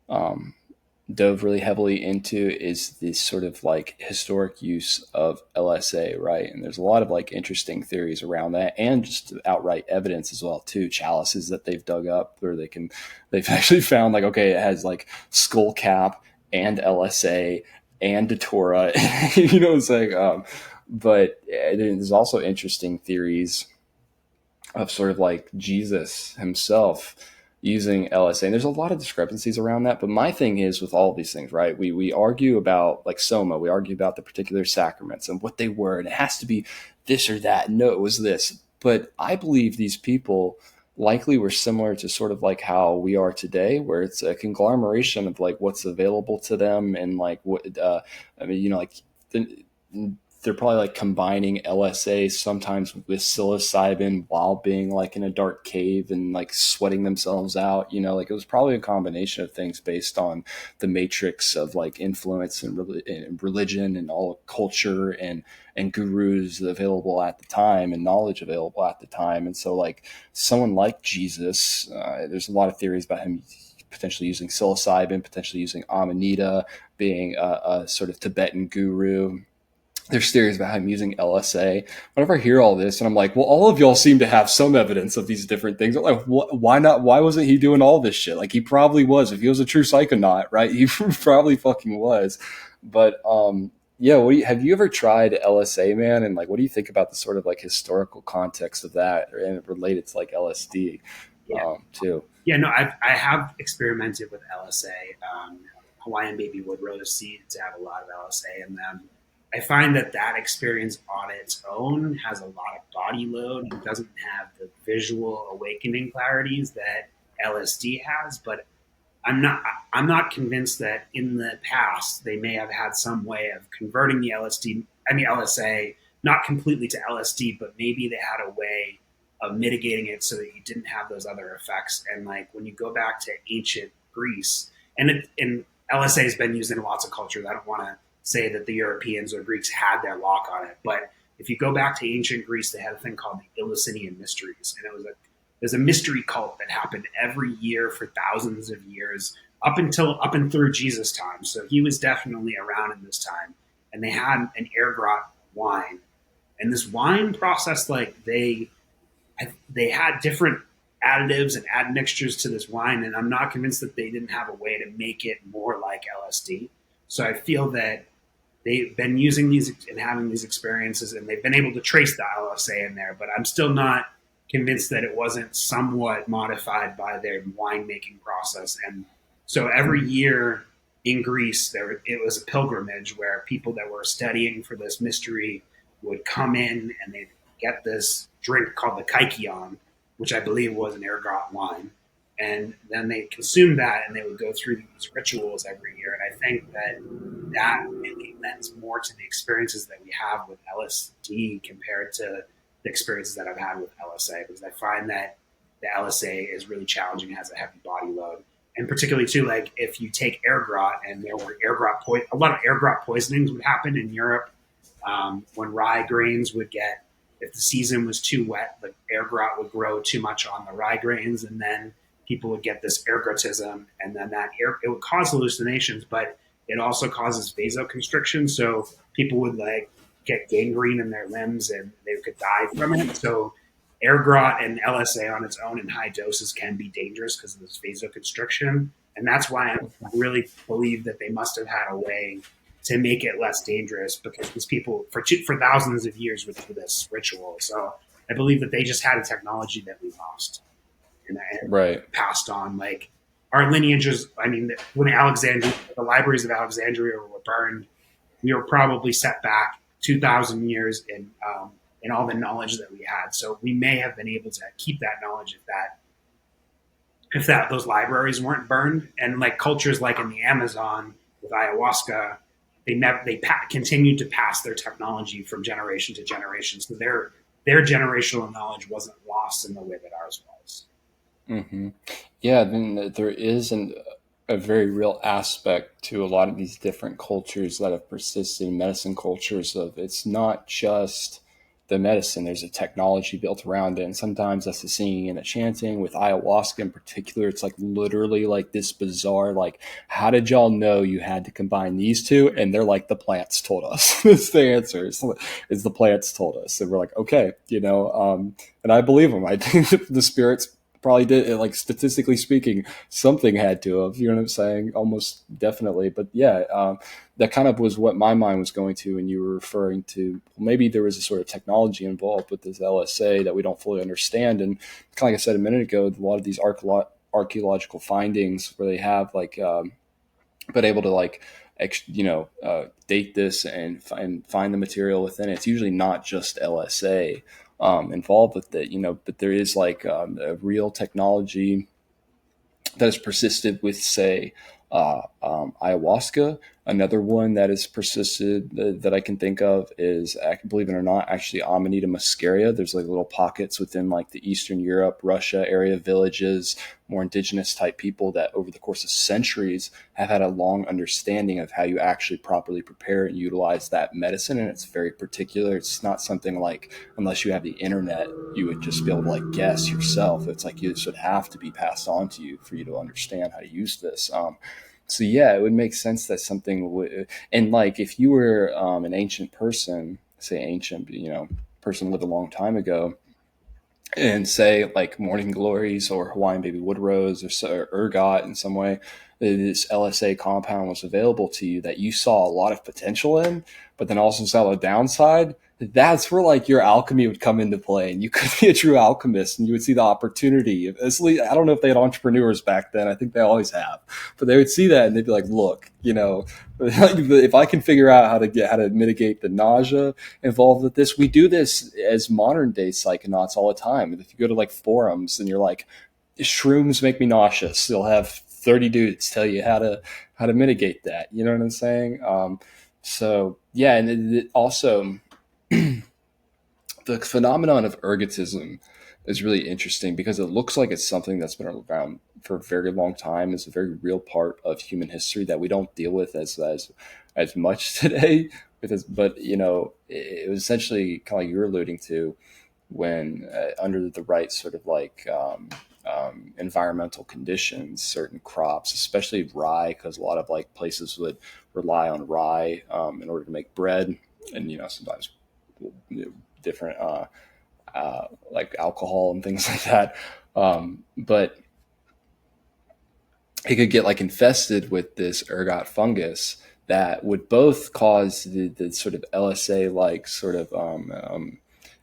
dove really heavily into is this sort of like historic use of LSA, right? And there's a lot of like interesting theories around that and just outright evidence as well too. Chalices that they've dug up where they've actually found like, okay, it has like skull cap and LSA and Datura, what I'm saying? But there's also interesting theories of sort of like Jesus himself using LSA. And there's a lot of discrepancies around that. But my thing is with all of these things, right? We argue about like Soma, we argue about the particular sacraments and what they were, and it has to be this or that. No, it was this. But I believe these people likely were similar to sort of like how we are today, where it's a conglomeration of like what's available to them and like what like they're probably like combining LSA sometimes with psilocybin while being like in a dark cave and like sweating themselves out. Like it was probably a combination of things based on the matrix of like influence and religion and all culture and gurus available at the time and knowledge available at the time. And so like someone like Jesus, there's a lot of theories about him potentially using psilocybin, potentially using Amanita, being a sort of Tibetan guru. There's theories about him using LSA. Whenever I hear all this, and I'm like, well, all of y'all seem to have some evidence of these different things. I'm like, why not? Why wasn't he doing all this shit? Like, he probably was. If he was a true psychonaut, right? He probably fucking was. But yeah, have you ever tried LSA, man? And like, what do you think about the sort of like historical context of that, and related to like LSD too? Yeah, no, I have experimented with LSA. Hawaiian baby wood rose seeds have a lot of LSA in them. I find that experience on its own has a lot of body load and doesn't have the visual awakening clarities that LSD has. But I'm not convinced that in the past they may have had some way of converting the LSA, not completely to LSD, but maybe they had a way of mitigating it so that you didn't have those other effects. And like when you go back to ancient Greece, and LSA has been used in lots of cultures. I don't want to say that the Europeans or Greeks had their lock on it, but if you go back to ancient Greece, they had a thing called the Eleusinian mysteries, and there's a mystery cult that happened every year for thousands of years up and through Jesus' time. So he was definitely around in this time, and they had an Ergot wine, and this wine process, like they had different additives and admixtures to this wine, and I'm not convinced that they didn't have a way to make it more like LSD. So I feel that they've been using these and having these experiences, and they've been able to trace the LSA in there, but I'm still not convinced that it wasn't somewhat modified by their winemaking process. And so every year in Greece, it was a pilgrimage where people that were studying for this mystery would come in and they'd get this drink called the kaikion, which I believe was an ergot wine. And then they consumed that, and they would go through these rituals every year. And I think that maybe lends more to the experiences that we have with LSD compared to the experiences that I've had with LSA, because I find that the LSA is really challenging, has a heavy body load. and particularly too, like if you take ergot, and there were a lot of ergot poisonings would happen in Europe when rye grains would get, if the season was too wet, the ergot would grow too much on the rye grains, and then people would get this ergotism, and then it would cause hallucinations, but it also causes vasoconstriction, so people would like get gangrene in their limbs and they could die from it. So ergot and LSA on its own in high doses can be dangerous because of this vasoconstriction, and that's why I really believe that they must have had a way to make it less dangerous, because these people for thousands of years would do this ritual. So I believe that they just had a technology that we lost and right. passed on. Like our lineages, I mean, when the libraries of Alexandria were burned, we were probably set back 2,000 years in all the knowledge that we had. So we may have been able to keep that knowledge if those libraries weren't burned. And like cultures like in the Amazon with ayahuasca, they continued to pass their technology from generation to generation. So their generational knowledge wasn't lost in the way that ours was. Mm-hmm. Yeah, then there is a very real aspect to a lot of these different cultures that have persisted in medicine cultures of it's not just the medicine, there's a technology built around it. And sometimes that's the singing and the chanting. With ayahuasca in particular, it's like literally like this bizarre, like, how did y'all know you had to combine these two? And they're like, the plants told us. That's the answer. Is the plants told us. And we're like, okay, and I believe them. I think the spirits probably did, like statistically speaking, something had to have, you know what I'm saying? Almost definitely. But yeah, that kind of was what my mind was going to when you were referring to, maybe there was a sort of technology involved with this LSA that we don't fully understand. And kind of like I said a minute ago, a lot of these archaeological findings where they have like, been able to like, date this and find the material within it. It's usually not just LSA involved with it, but there is like a real technology that has persisted with, say, ayahuasca. Another one that has persisted that I can think of is, believe it or not, actually Amanita muscaria. There's like little pockets within like the Eastern Europe, Russia area villages, more indigenous type people that over the course of centuries have had a long understanding of how you actually properly prepare and utilize that medicine. And it's very particular. It's not something like, unless you have the internet, you would just be able to like guess yourself. It's like this would have to be passed on to you for you to understand how to use this. So yeah, it would make sense that something would, and like if you were an ancient person, say ancient, person lived a long time ago, and say like Morning Glories or Hawaiian Baby Wood Rose or Ergot in some way, this LSA compound was available to you that you saw a lot of potential in, but then also saw the downside. That's where like your alchemy would come into play, and you could be a true alchemist and you would see the opportunity. I don't know if they had entrepreneurs back then. I think they always have, but they would see that and they'd be like, look, if I can figure out how to mitigate the nausea involved with this, we do this as modern day psychonauts all the time. If you go to like forums and you're like, shrooms make me nauseous, you'll have 30 dudes tell you how to mitigate that. You know what I'm saying? So yeah. And it also, the phenomenon of ergotism is really interesting because it looks like it's something that's been around for a very long time. It's a very real part of human history that we don't deal with as much today. But it was essentially kind of like you're alluding to, when under the right sort of like environmental conditions, certain crops, especially rye, because a lot of like places would rely on rye in order to make bread, and sometimes different like alcohol and things like that, but it could get like infested with this ergot fungus that would both cause the sort of LSA like sort of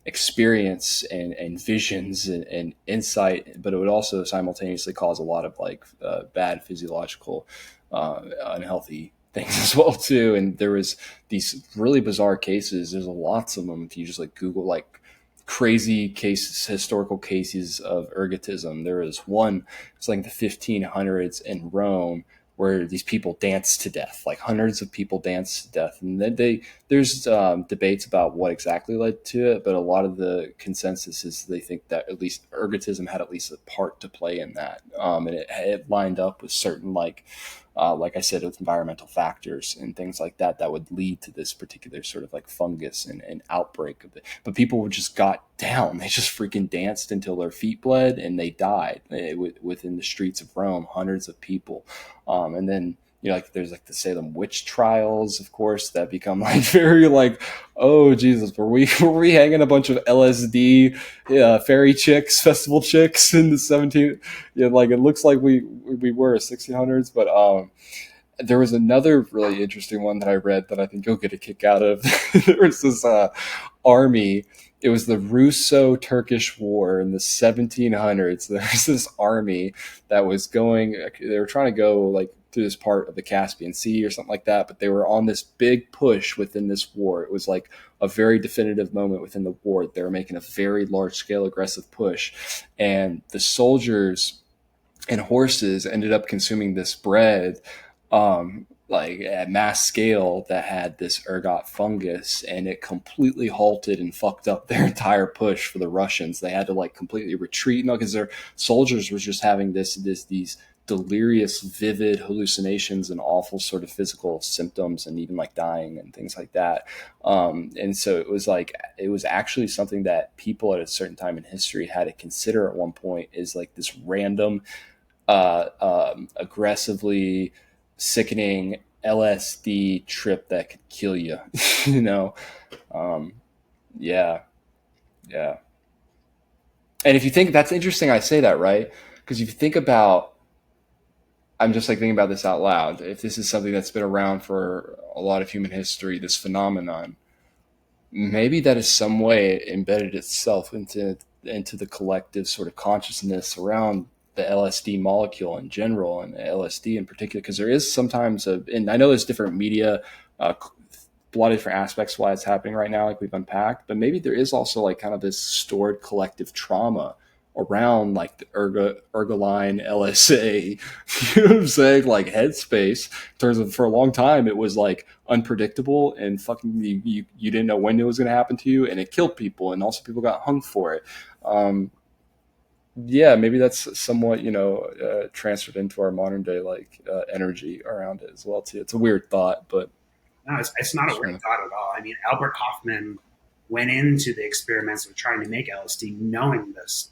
experience and visions and insight, but it would also simultaneously cause a lot of like bad physiological unhealthy things as well too. And there was these really bizarre cases. There's lots of them if you just like Google like crazy cases, historical cases of ergotism. There is one, it's like the 1500s in Rome, where these people dance to death, like hundreds of people dance to death. And then there's debates about what exactly led to it, but a lot of the consensus is they think that at least ergotism had at least a part to play in that. And it lined up with certain, like I said, with environmental factors and things like that, that would lead to this particular sort of like fungus and outbreak of it. But people just got down. They just freaking danced until their feet bled and they died within the streets of Rome, hundreds of people. And then, like there's like the Salem witch trials, of course, that become like very like, oh Jesus, were we hanging a bunch of LSD fairy chicks, festival chicks in the 17th? Yeah, like it looks like we were 1600s, but there was another really interesting one that I read that I think you'll get a kick out of. There was this army. It was the Russo-Turkish War in the 1700s. There was this army that was going. They were trying to go like through this part of the Caspian Sea or something like that, but they were on this big push within this war. It was like a very definitive moment within the war. They were making a very large-scale aggressive push, and the soldiers and horses ended up consuming this bread like at mass scale that had this ergot fungus, and it completely halted and fucked up their entire push for the Russians. They had to like completely retreat, because their soldiers were just having these delirious, vivid hallucinations and awful sort of physical symptoms, and even like dying and things like that. And so it was actually something that people at a certain time in history had to consider at one point, is like this random, aggressively sickening LSD trip that could kill you. Yeah. And if you think that's interesting, I say that, right? Because if you think about, I'm just like thinking about this out loud. If this is something that's been around for a lot of human history, this phenomenon, maybe that is some way embedded itself into the collective sort of consciousness around the LSD molecule in general, and LSD in particular, because there is sometimes and I know there's different media, a lot of different aspects why it's happening right now, like we've unpacked, but maybe there is also like kind of this stored collective trauma around like the ergoline LSA, you know what I'm saying? Like headspace, in terms of, for a long time, it was like unpredictable and fucking you didn't know when it was going to happen to you, and it killed people, and also people got hung for it. Yeah, maybe that's somewhat, transferred into our modern day, like energy around it as well too. It's a weird thought, but no, it's not a weird thought at all. I mean, Albert Hoffman went into the experiments of trying to make LSD knowing this.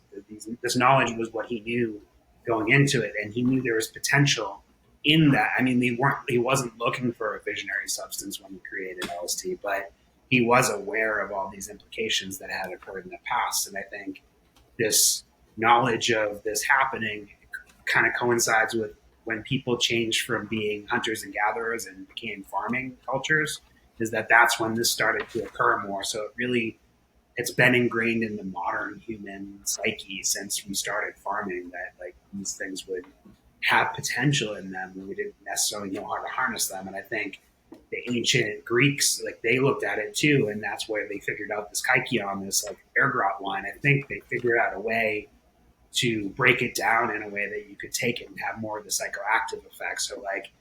This knowledge was what he knew going into it, and he knew there was potential in that. I mean, he wasn't looking for a visionary substance when he created LSD, but he was aware of all these implications that had occurred in the past. And I think this knowledge of this happening kind of coincides with when people changed from being hunters and gatherers and became farming cultures, is that's when this started to occur more. So it's been ingrained in the modern human psyche since we started farming, that like these things would have potential in them, and we didn't necessarily know how to harness them. And I think the ancient Greeks, like they looked at it too, and that's where they figured out this kykeon, this like ergot line. I think they figured out a way to break it down in a way that you could take it and have more of the psychoactive effects. So like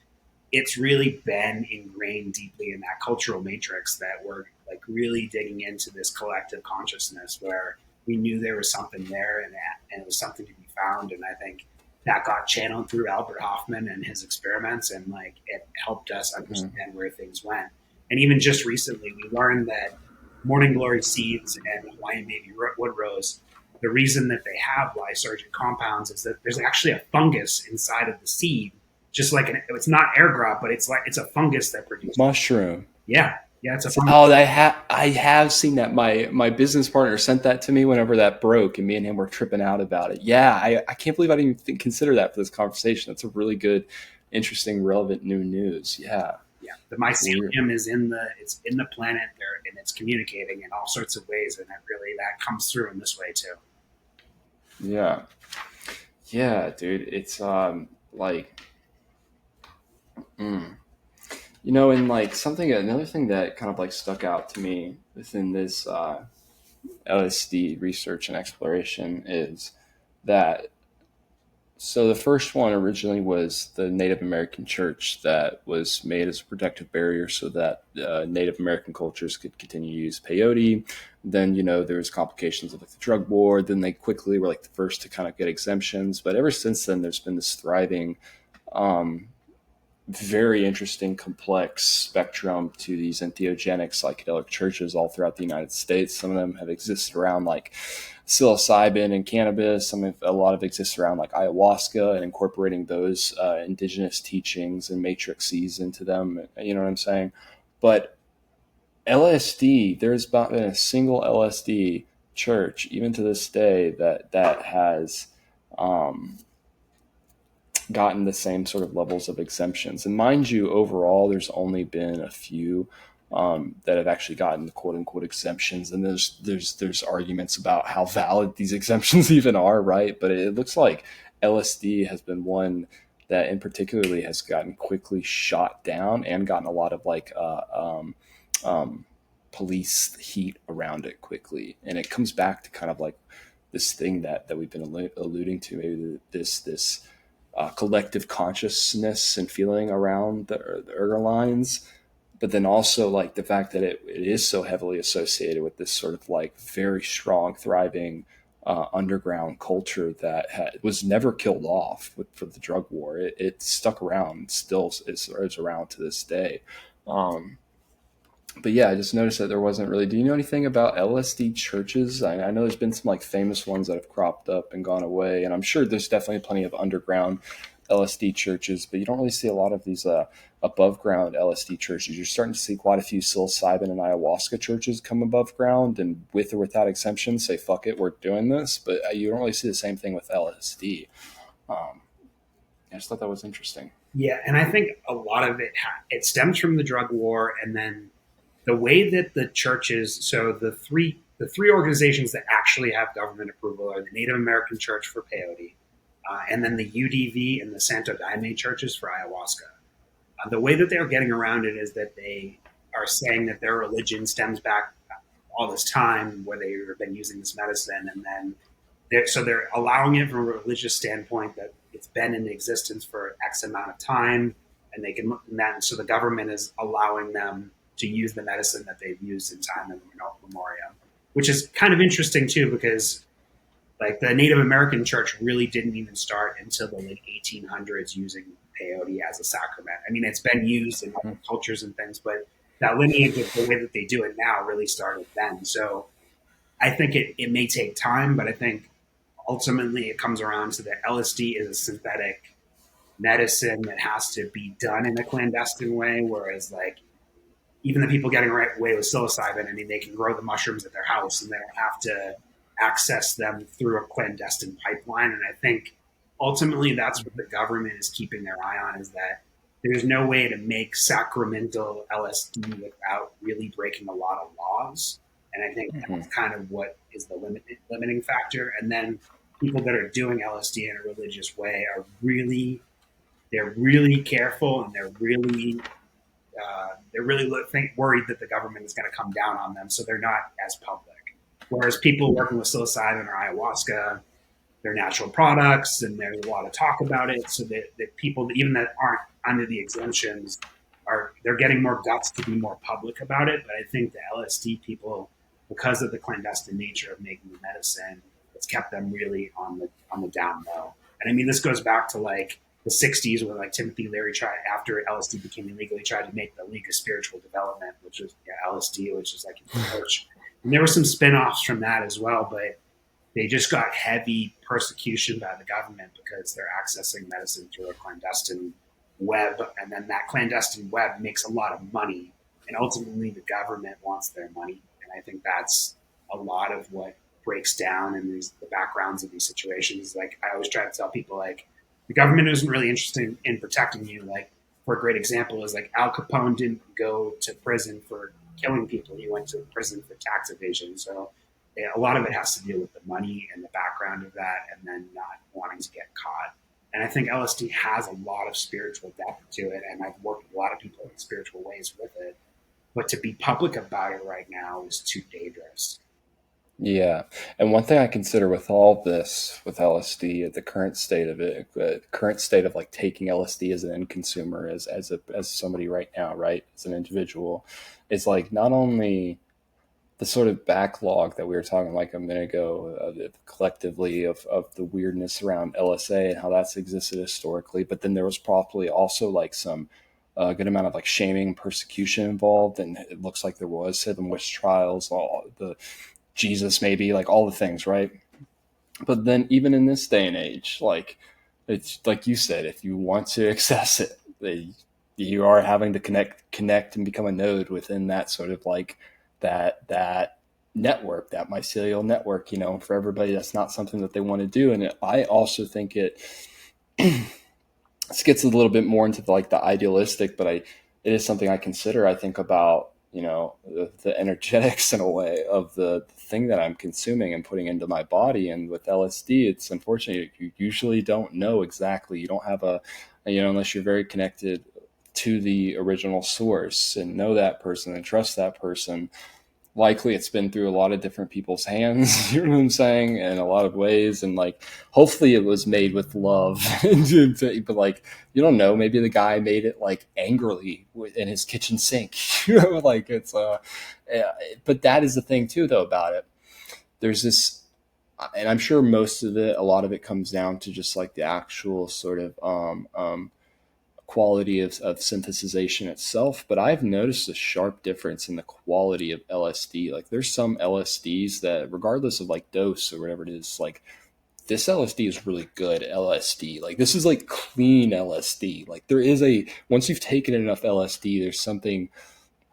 it's really been ingrained deeply in that cultural matrix that we're like really digging into this collective consciousness where we knew there was something there, and it was something to be found. And I think that got channeled through Albert Hoffman and his experiments, and like it helped us understand where things went. And even just recently, we learned that morning glory seeds and Hawaiian baby wood rose, the reason that they have lysergic compounds is that there's actually a fungus inside of the seed, just like it's not ergot, but it's a fungus that produces mushroom. Yeah, it's a fungus. Oh, I have seen that. My business partner sent that to me whenever that broke, and me and him were tripping out about it. Yeah, I can't believe I didn't even consider that for this conversation. That's a really good, interesting, relevant new news. Yeah. The mycelium is in the planet there, and it's communicating in all sorts of ways, and that comes through in this way too. Yeah, dude. It's and like another thing that kind of like stuck out to me within this LSD research and exploration is that So the first one originally was the Native American church that was made as a protective barrier so that Native American cultures could continue to use peyote. Then, there was complications of like the drug war. Then they quickly were like the first to kind of get exemptions. But ever since then, there's been this thriving, very interesting, complex spectrum to these entheogenic psychedelic churches all throughout the United States. Some of them have existed around like psilocybin and cannabis. A lot of exists around like ayahuasca and incorporating those indigenous teachings and matrices into them. You know what I'm saying? But LSD, there's not been a single LSD church, even to this day, that has gotten the same sort of levels of exemptions. And mind you, overall, there's only been a few that have actually gotten the quote unquote exemptions. And there's arguments about how valid these exemptions even are, right? But it looks like LSD has been one that in particularly has gotten quickly shot down and gotten a lot of like police heat around it quickly. And it comes back to kind of like this thing that we've been alluding to, maybe this collective consciousness and feeling around the ergot lines, but then also like the fact that it is so heavily associated with this sort of like very strong, thriving underground culture that was never killed off for the drug war. It stuck around, still is around to this day. But yeah, I just noticed that there wasn't really. Do you know anything about LSD churches? I know there's been some like famous ones that have cropped up and gone away, and I'm sure there's definitely plenty of underground LSD churches, but you don't really see a lot of these above ground LSD churches. You're starting to see quite a few psilocybin and ayahuasca churches come above ground and with or without exemption say, fuck it, we're doing this. But you don't really see the same thing with LSD. I just thought that was interesting. Yeah, and I think a lot of it stems from the drug war, and then the way that the churches, so the three organizations that actually have government approval are the Native American Church for peyote, and then the UDV and the Santo Daime churches for ayahuasca. The way that they're getting around it is that they are saying that their religion stems back all this time where they've been using this medicine, and then they're allowing it from a religious standpoint that it's been in existence for X amount of time, and they can look at that. So the government is allowing them to use the medicine that they've used in time and memoriam, which is kind of interesting too, because like the Native American church really didn't even start until the late 1800s using peyote as a sacrament. I mean, it's been used in other cultures and things, but that lineage of the way that they do it now really started then. So I think it may take time, but I think ultimately it comes around to that LSD is a synthetic medicine that has to be done in a clandestine way, whereas like even the people getting away with psilocybin, I mean, they can grow the mushrooms at their house and they don't have to access them through a clandestine pipeline. And I think ultimately that's what the government is keeping their eye on, is that there's no way to make sacramental LSD without really breaking a lot of laws. And I think that's kind of what is the limiting factor. And then people that are doing LSD in a religious way are really careful, and they're really worried that the government is going to come down on them, so they're not as public. Whereas people working with psilocybin or ayahuasca, they're natural products, and there's a lot of talk about it, so that people even that aren't under the exemptions they're getting more guts to be more public about it. But I think the LSD people, because of the clandestine nature of making the medicine, it's kept them really on the down low. And I mean, this goes back to like the 60s where like Timothy Leary tried, after LSD became illegal, he tried to make the League of Spiritual Development, which was LSD, which is like a church. And there were some spin-offs from that as well, but they just got heavy persecution by the government because they're accessing medicine through a clandestine web. And then that clandestine web makes a lot of money. And ultimately the government wants their money. And I think that's a lot of what breaks down in the backgrounds of these situations. Like I always try to tell people, like, the government isn't really interested in protecting you. Like, for a great example is like Al Capone didn't go to prison for killing people. He went to prison for tax evasion. So a lot of it has to do with the money and the background of that, and then not wanting to get caught. And I think LSD has a lot of spiritual depth to it. And I've worked with a lot of people in spiritual ways with it, but to be public about it right now is too dangerous. Yeah. And one thing I consider with all this, with LSD, at the current state of it, the current state of like taking LSD as an end consumer, as somebody right now, right, as an individual, is like not only the sort of backlog that we were talking like a minute ago collectively of the weirdness around LSA and how that's existed historically, but then there was probably also like some good amount of like shaming, persecution involved, and it looks like there was Salem witch trials, all the Jesus, maybe like all the things, right? But then even in this day and age, like it's like you said, if you want to access it, you are having to connect and become a node within that sort of like that network, that mycelial network. You know, for everybody, that's not something that they want to do. And I also think this gets a little bit more into like the idealistic, but it is something I consider. I think about, you know, the energetics in a way of the thing that I'm consuming and putting into my body. And with LSD, it's unfortunate you usually don't know exactly. You don't have you know, unless you're very connected to the original source and know that person and trust that person. Likely it's been through a lot of different people's hands, you know what I'm saying, in a lot of ways. And like, hopefully it was made with love. But like, you don't know, maybe the guy made it like angrily in his kitchen sink, you know, like but that is the thing too, though, about it. There's this, and I'm sure a lot of it comes down to just like the actual sort of, quality of synthesization itself, but I've noticed a sharp difference in the quality of LSD. Like there's some LSDs that, regardless of like dose or whatever it is, like this LSD is really good LSD. Like this is like clean LSD. Like once you've taken enough LSD, there's something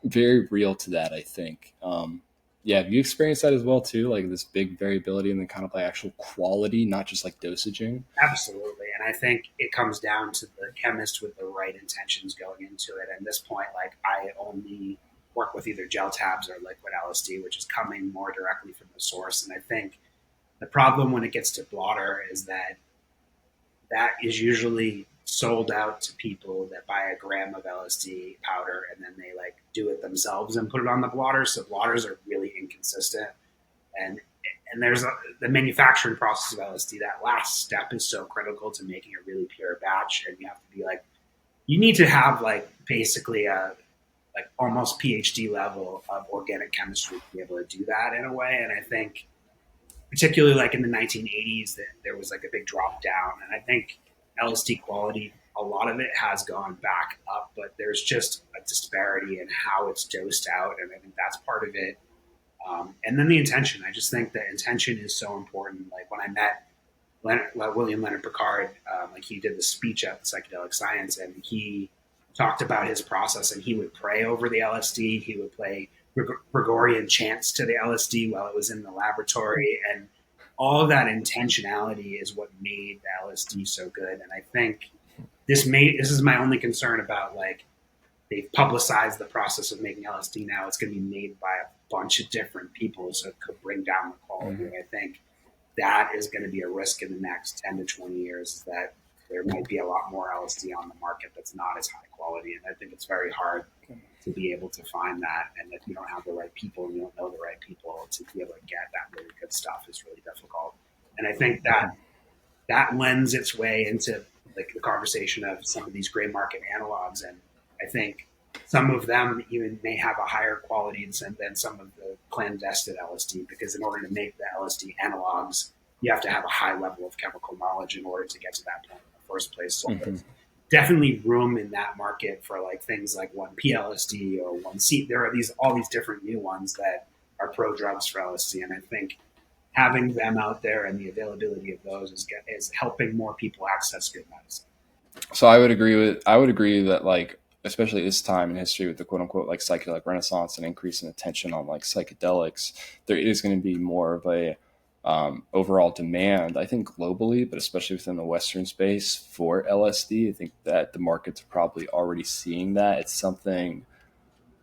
very real to that, I think. Yeah, have you experienced that as well too? Like this big variability in the kind of like actual quality, not just like dosaging? Absolutely. And I think it comes down to the chemist with the right intentions going into it. At this point, like I only work with either gel tabs or liquid LSD, which is coming more directly from the source. And I think the problem when it gets to blotter is that that is usually sold out to people that buy a gram of LSD powder and then they like do it themselves and put it on the blotter. So blotters are really inconsistent, and there's the manufacturing process of LSD. That last step is so critical to making a really pure batch, and you have to be like, you need to have like basically a like almost PhD level of organic chemistry to be able to do that in a way. And I think particularly like in the 1980s that there was like a big drop down, and I think LSD quality, a lot of it has gone back up, but there's just a disparity in how it's dosed out, and I think that's part of it. And then the intention. I just think that intention is so important. Like when I met William Leonard Picard, like he did the speech at the Psychedelic Science, and he talked about his process, and he would pray over the LSD. He would play Gregorian chants to the LSD while it was in the laboratory, and all of that intentionality is what made the LSD so good. And I think this is my only concern about like they've publicized the process of making LSD now. It's going to be made by a bunch of different people, so it could bring down the quality. Mm-hmm. I think that is going to be a risk in the next 10 to 20 years, that there might be a lot more LSD on the market that's not as high quality. And I think it's very hard to be able to find that. And if you don't have the right people and you don't know the right people to be able to get that really good stuff is really difficult. And I think that lends its way into like the conversation of some of these gray market analogs. And I think some of them even may have a higher quality than some of the clandestine LSD, because in order to make the LSD analogs, you have to have a high level of chemical knowledge in order to get to that point in the first place. So there's definitely room in that market for like things like 1P LSD or 1C. There are all these different new ones that are pro drugs for LSD, and I think having them out there and the availability of those is helping more people access good medicine. So I would agree that like, especially this time in history with the quote unquote like psychedelic renaissance and increase in attention on like psychedelics, there is going to be more of a overall demand, I think globally, but especially within the Western space for LSD. I think that the markets are probably already seeing that. It's something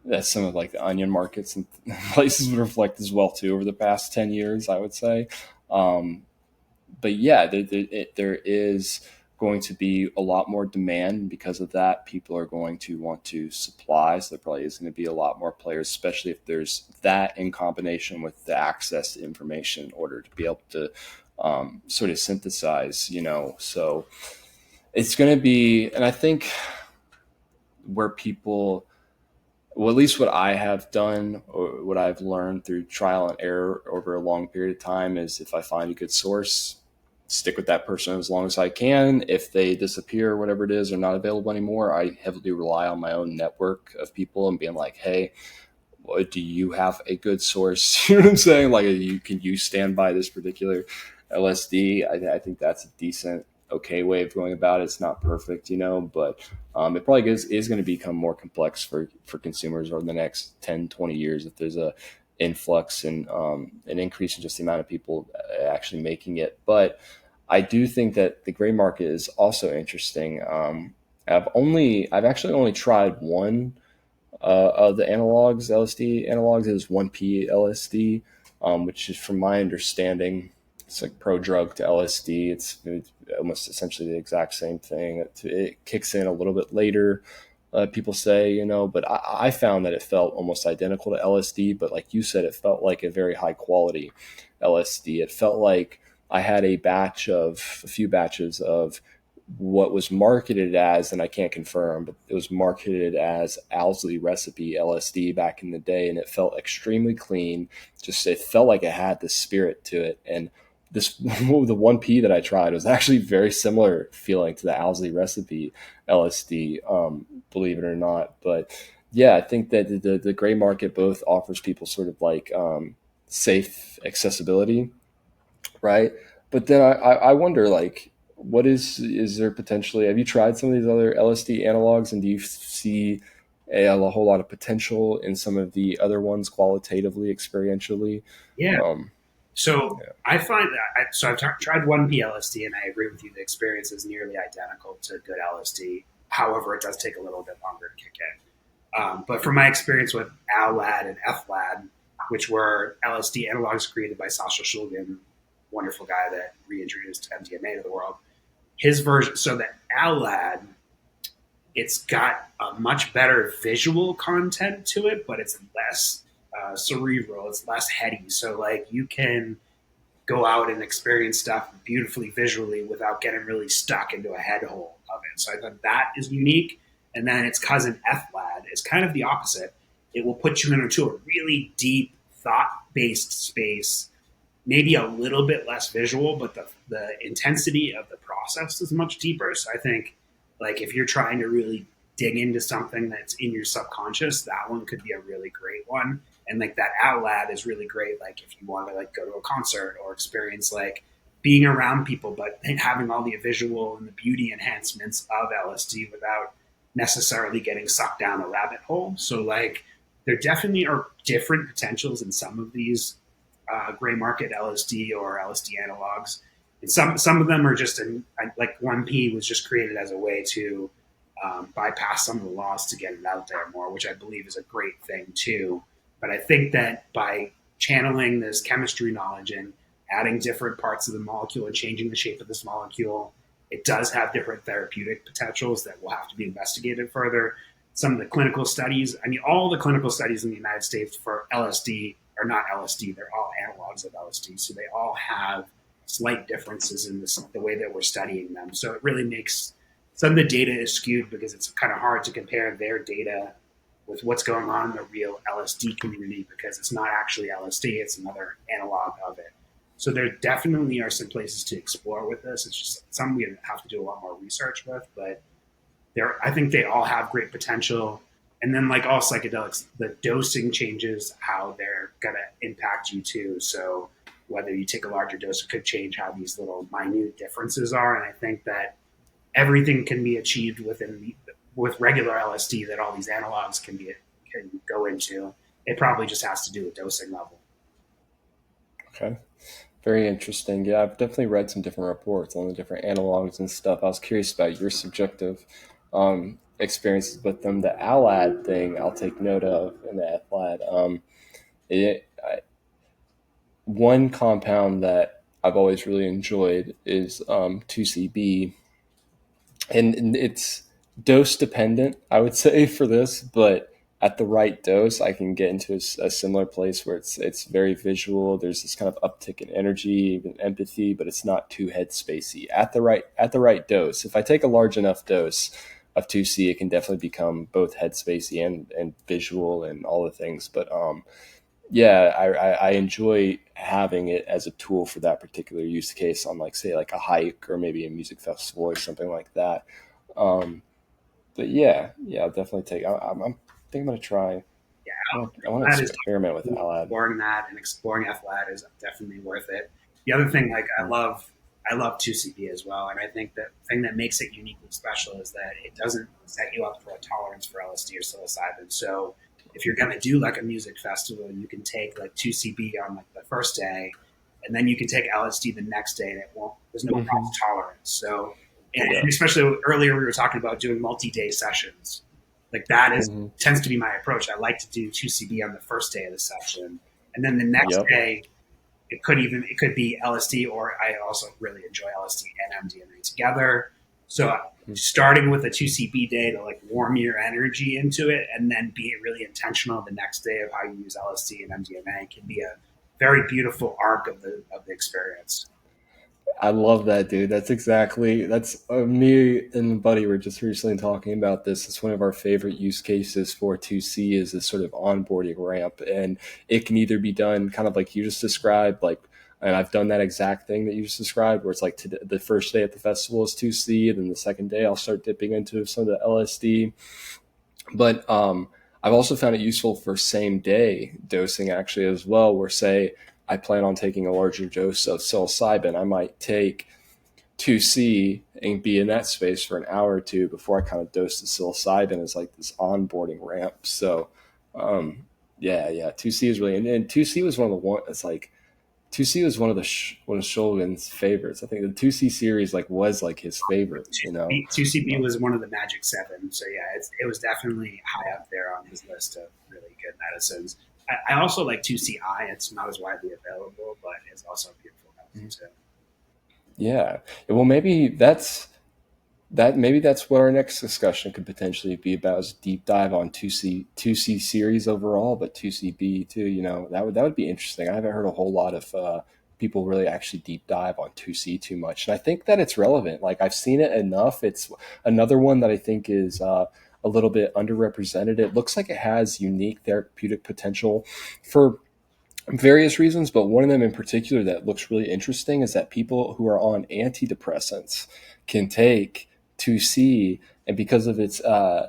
that some of like the onion markets and places would reflect as well too over the past 10 years, I would say. But yeah, there is going to be a lot more demand. And because of that, people are going to want to supply. So there probably is going to be a lot more players, especially if there's that in combination with the access to information in order to be able to sort of synthesize, So it's going to be, and I think where people, well, at least what I have done or what I've learned through trial and error over a long period of time is if I find a good source, stick with that person as long as I can. If they disappear or whatever it is, or not available anymore, I heavily rely on my own network of people and being like, hey, do you have a good source? You know what I'm saying? Like, can you stand by this particular LSD? I think that's a decent, okay way of going about it. It's not perfect, but it probably is going to become more complex for consumers over the next 10, 20 years if there's a influx and an increase in just the amount of people actually making it. But I do think that the gray market is also interesting. I've actually only tried one of the analogs, LSD analogs, is 1P LSD, which is, from my understanding, it's like pro-drug to LSD. It's almost essentially the exact same thing. It kicks in a little bit later, people say, but I found that it felt almost identical to LSD, but like you said, it felt like a very high quality LSD. It felt like I had a few batches of what was marketed as, and I can't confirm, but it was marketed as Owsley recipe LSD back in the day, and it felt extremely clean. It felt like it had the spirit to it. And the 1P that I tried was actually very similar feeling to the Owsley recipe LSD, believe it or not. But yeah, I think that the gray market both offers people sort of like safe accessibility, right? But then I wonder, like, what is there potentially, have you tried some of these other LSD analogs, and do you see a whole lot of potential in some of the other ones qualitatively, experientially? Yeah. I find that, I've tried 1P LSD, and I agree with you. The experience is nearly identical to good LSD. However, it does take a little bit longer to kick in. But from my experience with ALAD and FLAD, which were LSD analogs created by Sasha Shulgin, wonderful guy that reintroduced MDMA to the world, his version, so the ALAD, it's got a much better visual content to it, but it's less cerebral, it's less heady. So like you can go out and experience stuff beautifully visually without getting really stuck into a head hole of it. So I thought that is unique. And then its cousin FLAD is kind of the opposite. It will put you into a really deep thought-based space, maybe a little bit less visual, but the intensity of the process is much deeper. So I think, like, if you're trying to really dig into something that's in your subconscious, that one could be a really great one. And like that ALAD is really great. Like if you want to like go to a concert or experience like being around people, but having all the visual and the beauty enhancements of LSD without necessarily getting sucked down a rabbit hole. So like there definitely are different potentials in some of these gray market LSD or LSD analogs. And some of them are just like 1P was just created as a way to bypass some of the laws to get it out there more, which I believe is a great thing too. But I think that by channeling this chemistry knowledge and adding different parts of the molecule and changing the shape of this molecule, it does have different therapeutic potentials that will have to be investigated further. Some of the clinical studies, I mean, all the clinical studies in the United States for LSD are not LSD. They're all analogs of LSD. So they all have slight differences in the way that we're studying them. So it really makes some of the data is skewed because it's kind of hard to compare their data with what's going on in the real LSD community because it's not actually LSD. It's another analog of it. So there definitely are some places to explore with this. It's just some we have to do a lot more research with, but I think they all have great potential. And then like all psychedelics, the dosing changes how they're going to impact you too. So whether you take a larger dose, it could change how these little minute differences are. And I think that everything can be achieved with regular LSD that all these analogs can go into. It probably just has to do with dosing level. Okay. Very interesting. Yeah, I've definitely read some different reports on the different analogs and stuff. I was curious about your subjective experiences with them. The ALAD thing I'll take note of, and the FLAD. One compound that I've always really enjoyed is 2CB, and it's dose dependent, I would say, for this, but at the right dose, I can get into a similar place where it's very visual. There's this kind of uptick in energy, even empathy, but it's not too headspacey. At the right dose, if I take a large enough dose of 2C, it can definitely become both headspacey and visual and all the things. But yeah, I enjoy having it as a tool for that particular use case on, like, say, like a hike or maybe a music festival or something like that. Um, but yeah, I'll definitely take. I think I'm gonna try. Yeah, I want to that is experiment with Alad. exploring that and exploring FLAT is definitely worth it. The other thing, like I love 2CB as well, and I think the thing that makes it uniquely special is that it doesn't set you up for a tolerance for LSD or psilocybin. So if you're gonna do like a music festival, you can take like 2CB on like the first day, and then you can take LSD the next day, and it won't. There's no cross tolerance. So, and especially earlier we were talking about doing multi-day sessions. Like that is tends to be my approach. I like to do 2CB on the first day of the session, and then the next day it could be LSD, or I also really enjoy LSD and MDMA together. So starting with a 2CB day to like warm your energy into it, and then be really intentional the next day of how you use LSD and MDMA can be a very beautiful arc of the experience. I love that, dude. That's me and Buddy were just recently talking about this. It's one of our favorite use cases for 2C is this sort of onboarding ramp. And it can either be done kind of like you just described, like, and I've done that exact thing that you just described, where it's like the first day at the festival is 2C, and then the second day I'll start dipping into some of the LSD. But I've also found it useful for same day dosing actually as well, where say I plan on taking a larger dose of psilocybin, I might take 2C and be in that space for an hour or two before I kind of dose the psilocybin as like this onboarding ramp. So yeah, 2C is really, and 2C was one of the one. It's like 2C was one of one of Shulgin's favorites. I think the 2C series like was like his favorite. 2CB was one of the Magic Seven, so yeah, it was definitely high up there on his list of really good medicines. I also like 2CI. It's not as widely available, but it's also a beautiful medicine too. Yeah, well, maybe that's what our next discussion could potentially be about, is a deep dive on 2C series overall, but 2CB too. That would be interesting. I haven't heard a whole lot of people really actually deep dive on 2C too much, and I think that it's relevant. Like, I've seen it enough. It's another one that I think is a little bit underrepresented. It looks like it has unique therapeutic potential for various reasons, but one of them in particular that looks really interesting is that people who are on antidepressants can take 2C, and because of its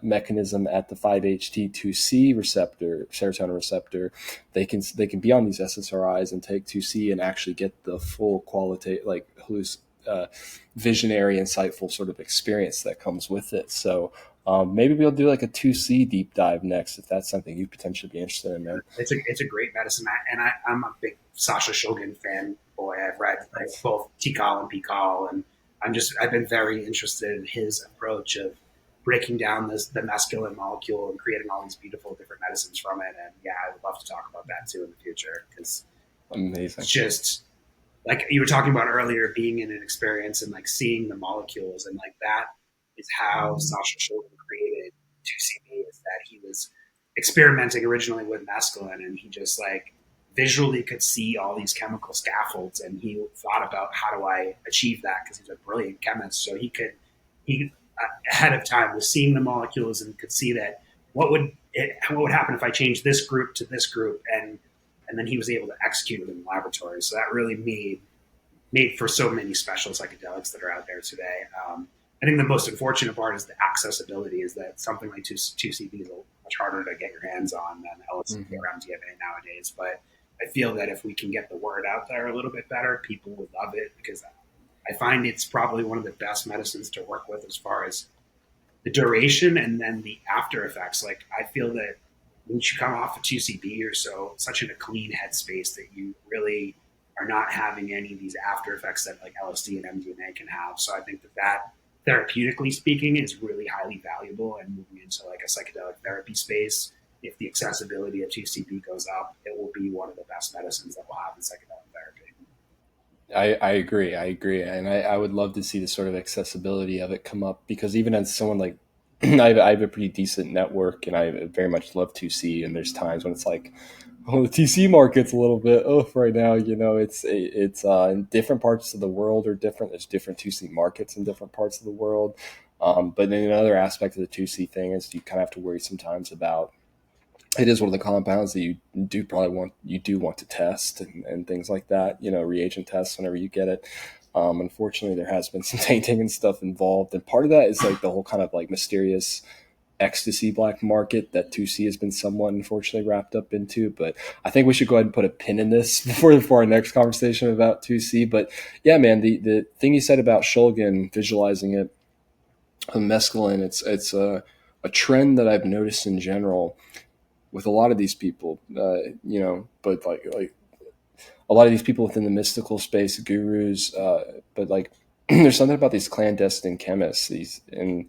mechanism at the 5-HT2C receptor, serotonin receptor, they can be on these SSRIs and take 2C and actually get the full qualitative, like visionary, insightful sort of experience that comes with it. So maybe we'll do like a 2C deep dive next, if that's something you potentially be interested in, man. It's a great medicine, I'm a big Sasha Shulgin fan. Boy, I've read both Tikal and Pikal, and I've been very interested in his approach of breaking down the mescaline molecule and creating all these beautiful different medicines from it. And yeah, I would love to talk about that too in the future, because amazing. It's just like you were talking about earlier, being in an experience and like seeing the molecules, and like that is how Sasha Shulgin created 2CB, is that he was experimenting originally with mescaline, and he just like visually could see all these chemical scaffolds, and he thought about, how do I achieve that, because he's a brilliant chemist. So he ahead of time was seeing the molecules and could see that what would happen if I changed this group to this group, and then he was able to execute it in the laboratory. So that really made for so many special psychedelics that are out there today. I think the most unfortunate part is the accessibility, is that something like 2CB is much harder to get your hands on than LSD or MDMA nowadays. But I feel that if we can get the word out there a little bit better, people would love it, because I find it's probably one of the best medicines to work with as far as the duration and then the after effects. Like, I feel that once you come off of 2CB, you're such in a clean headspace that you really are not having any of these after effects that like LSD and MDMA can have. So I think that therapeutically speaking is really highly valuable, and moving into like a psychedelic therapy space, if the accessibility of 2CB goes up, it will be one of the best medicines that we'll have in psychedelic therapy. I agree. And I would love to see the sort of accessibility of it come up, because even as someone like, I have a pretty decent network and I very much love 2C, and there's times when it's like, oh, the TC market's a little bit off right now. It's in different parts of the world are different. There's different 2C markets in different parts of the world. But then another aspect of the 2C thing is you kind of have to worry sometimes about, it is one of the compounds that you do want to test and things like that, reagent tests whenever you get it. Unfortunately, there has been some tainting and stuff involved. And part of that is like the whole kind of like mysterious ecstasy black market that 2C has been somewhat unfortunately wrapped up into. But I think we should go ahead and put a pin in this before our next conversation about 2C. But yeah, man, the thing you said about Shulgin, visualizing it, mescaline, it's a trend that I've noticed in general with a lot of these people, but like a lot of these people within the mystical space, gurus, but like there's something about these clandestine chemists. I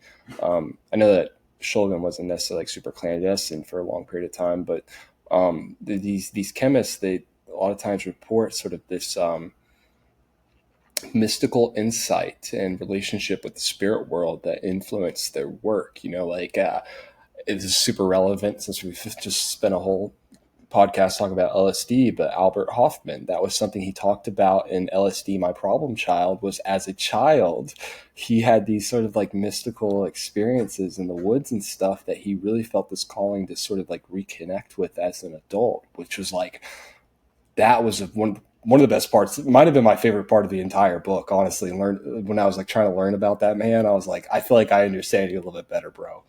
know that Shulgin wasn't necessarily like super clandestine for a long period of time, but these chemists, they a lot of times report sort of this mystical insight and relationship with the spirit world that influenced their work. It's super relevant since we've just spent a whole podcast talking about LSD, but Albert Hoffman, that was something he talked about in LSD, My Problem Child, was as a child, he had these sort of like mystical experiences in the woods and stuff that he really felt this calling to sort of like reconnect with as an adult, which was like, that was one of the best parts. It might have been my favorite part of the entire book, honestly. When I was like trying to learn about that man, I was like, I feel like I understand you a little bit better, bro.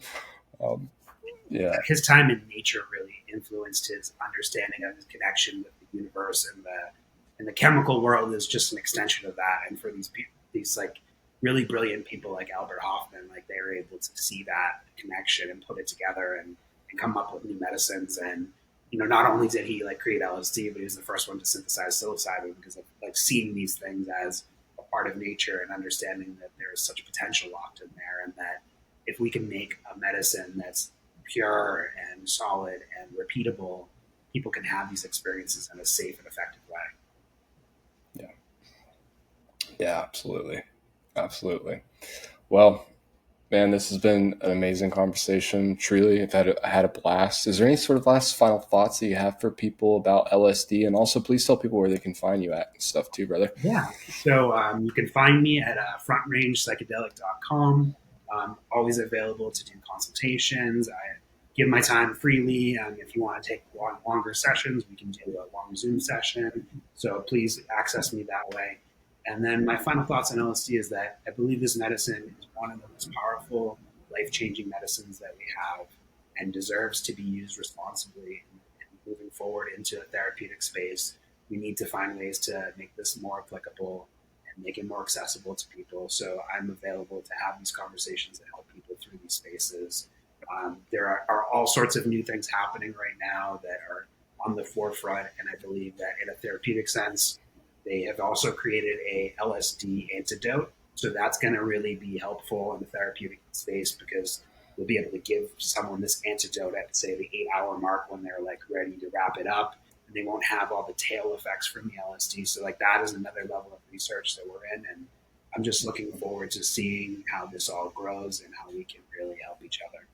Yeah, his time in nature really influenced his understanding of his connection with the universe, and the chemical world is just an extension of that. And for these like really brilliant people like Albert Hoffman, like they were able to see that connection and put it together and come up with new medicines. And not only did he like create LSD, but he was the first one to synthesize psilocybin, because of like seeing these things as a part of nature and understanding that there is such potential locked in there, and that if we can make a medicine that's pure and solid and repeatable, people can have these experiences in a safe and effective way. Yeah, absolutely. Well, man, this has been an amazing conversation. Truly, I had a blast. Is there any sort of last final thoughts that you have for people about LSD? And also, please tell people where they can find you at and stuff too, brother. Yeah. So you can find me at frontrangepsychedelic.com. Always available to do consultations. I give my time freely. If you want to take longer sessions, we can do a long Zoom session. So please access me that way. And then my final thoughts on LSD is that I believe this medicine is one of the most powerful, life-changing medicines that we have, and deserves to be used responsibly. And moving forward into a therapeutic space, we need to find ways to make this more applicable and make it more accessible to people. So I'm available to have these conversations and help people through these spaces. There are all sorts of new things happening right now that are on the forefront, and I believe that in a therapeutic sense, they have also created a LSD antidote. So that's going to really be helpful in the therapeutic space, because we'll be able to give someone this antidote at, say, the 8-hour mark when they're like ready to wrap it up. They won't have all the tail effects from the LSD. So like that is another level of research that we're in. And I'm just looking forward to seeing how this all grows and how we can really help each other.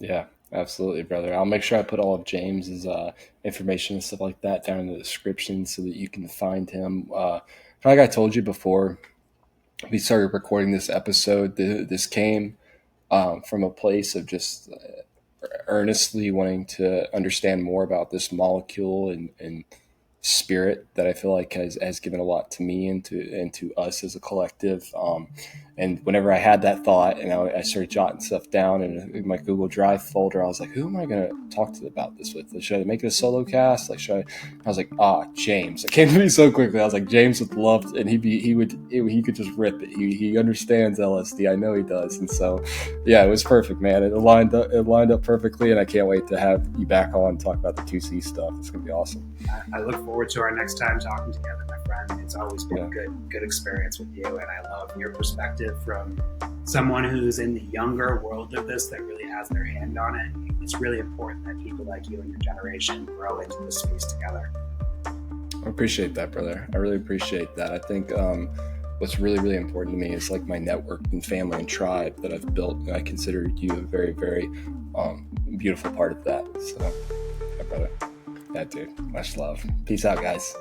Yeah, absolutely, brother. I'll make sure I put all of James's information and stuff like that down in the description so that you can find him. Like I told you before we started recording this episode, this came from a place of just earnestly wanting to understand more about this molecule and spirit that I feel like has given a lot to me and to us as a collective. And whenever I had that thought and I started jotting stuff down in my Google Drive folder, I was like, who am I going to talk to about this with? Should I make it a solo cast? Like, I was like, James. It came to me so quickly. I was like, James would love it, and he could just rip it. He understands LSD. I know he does. And so, yeah, it was perfect, man. It lined up perfectly, and I can't wait to have you back on and talk about the 2C stuff. It's going to be awesome. I look forward to our next time talking together, my friend. It's always been a good experience with you, and I love your perspective from someone who's in the younger world of this that really has their hand on it. It's really important that people like you and your generation grow into this space together. All I appreciate that, brother. I really appreciate that. I think what's really, really important to me is like my network and family and tribe that I've built. And I consider you a very, very beautiful part of that. So, yeah, brother. Yeah, dude. Much love. Peace out, guys.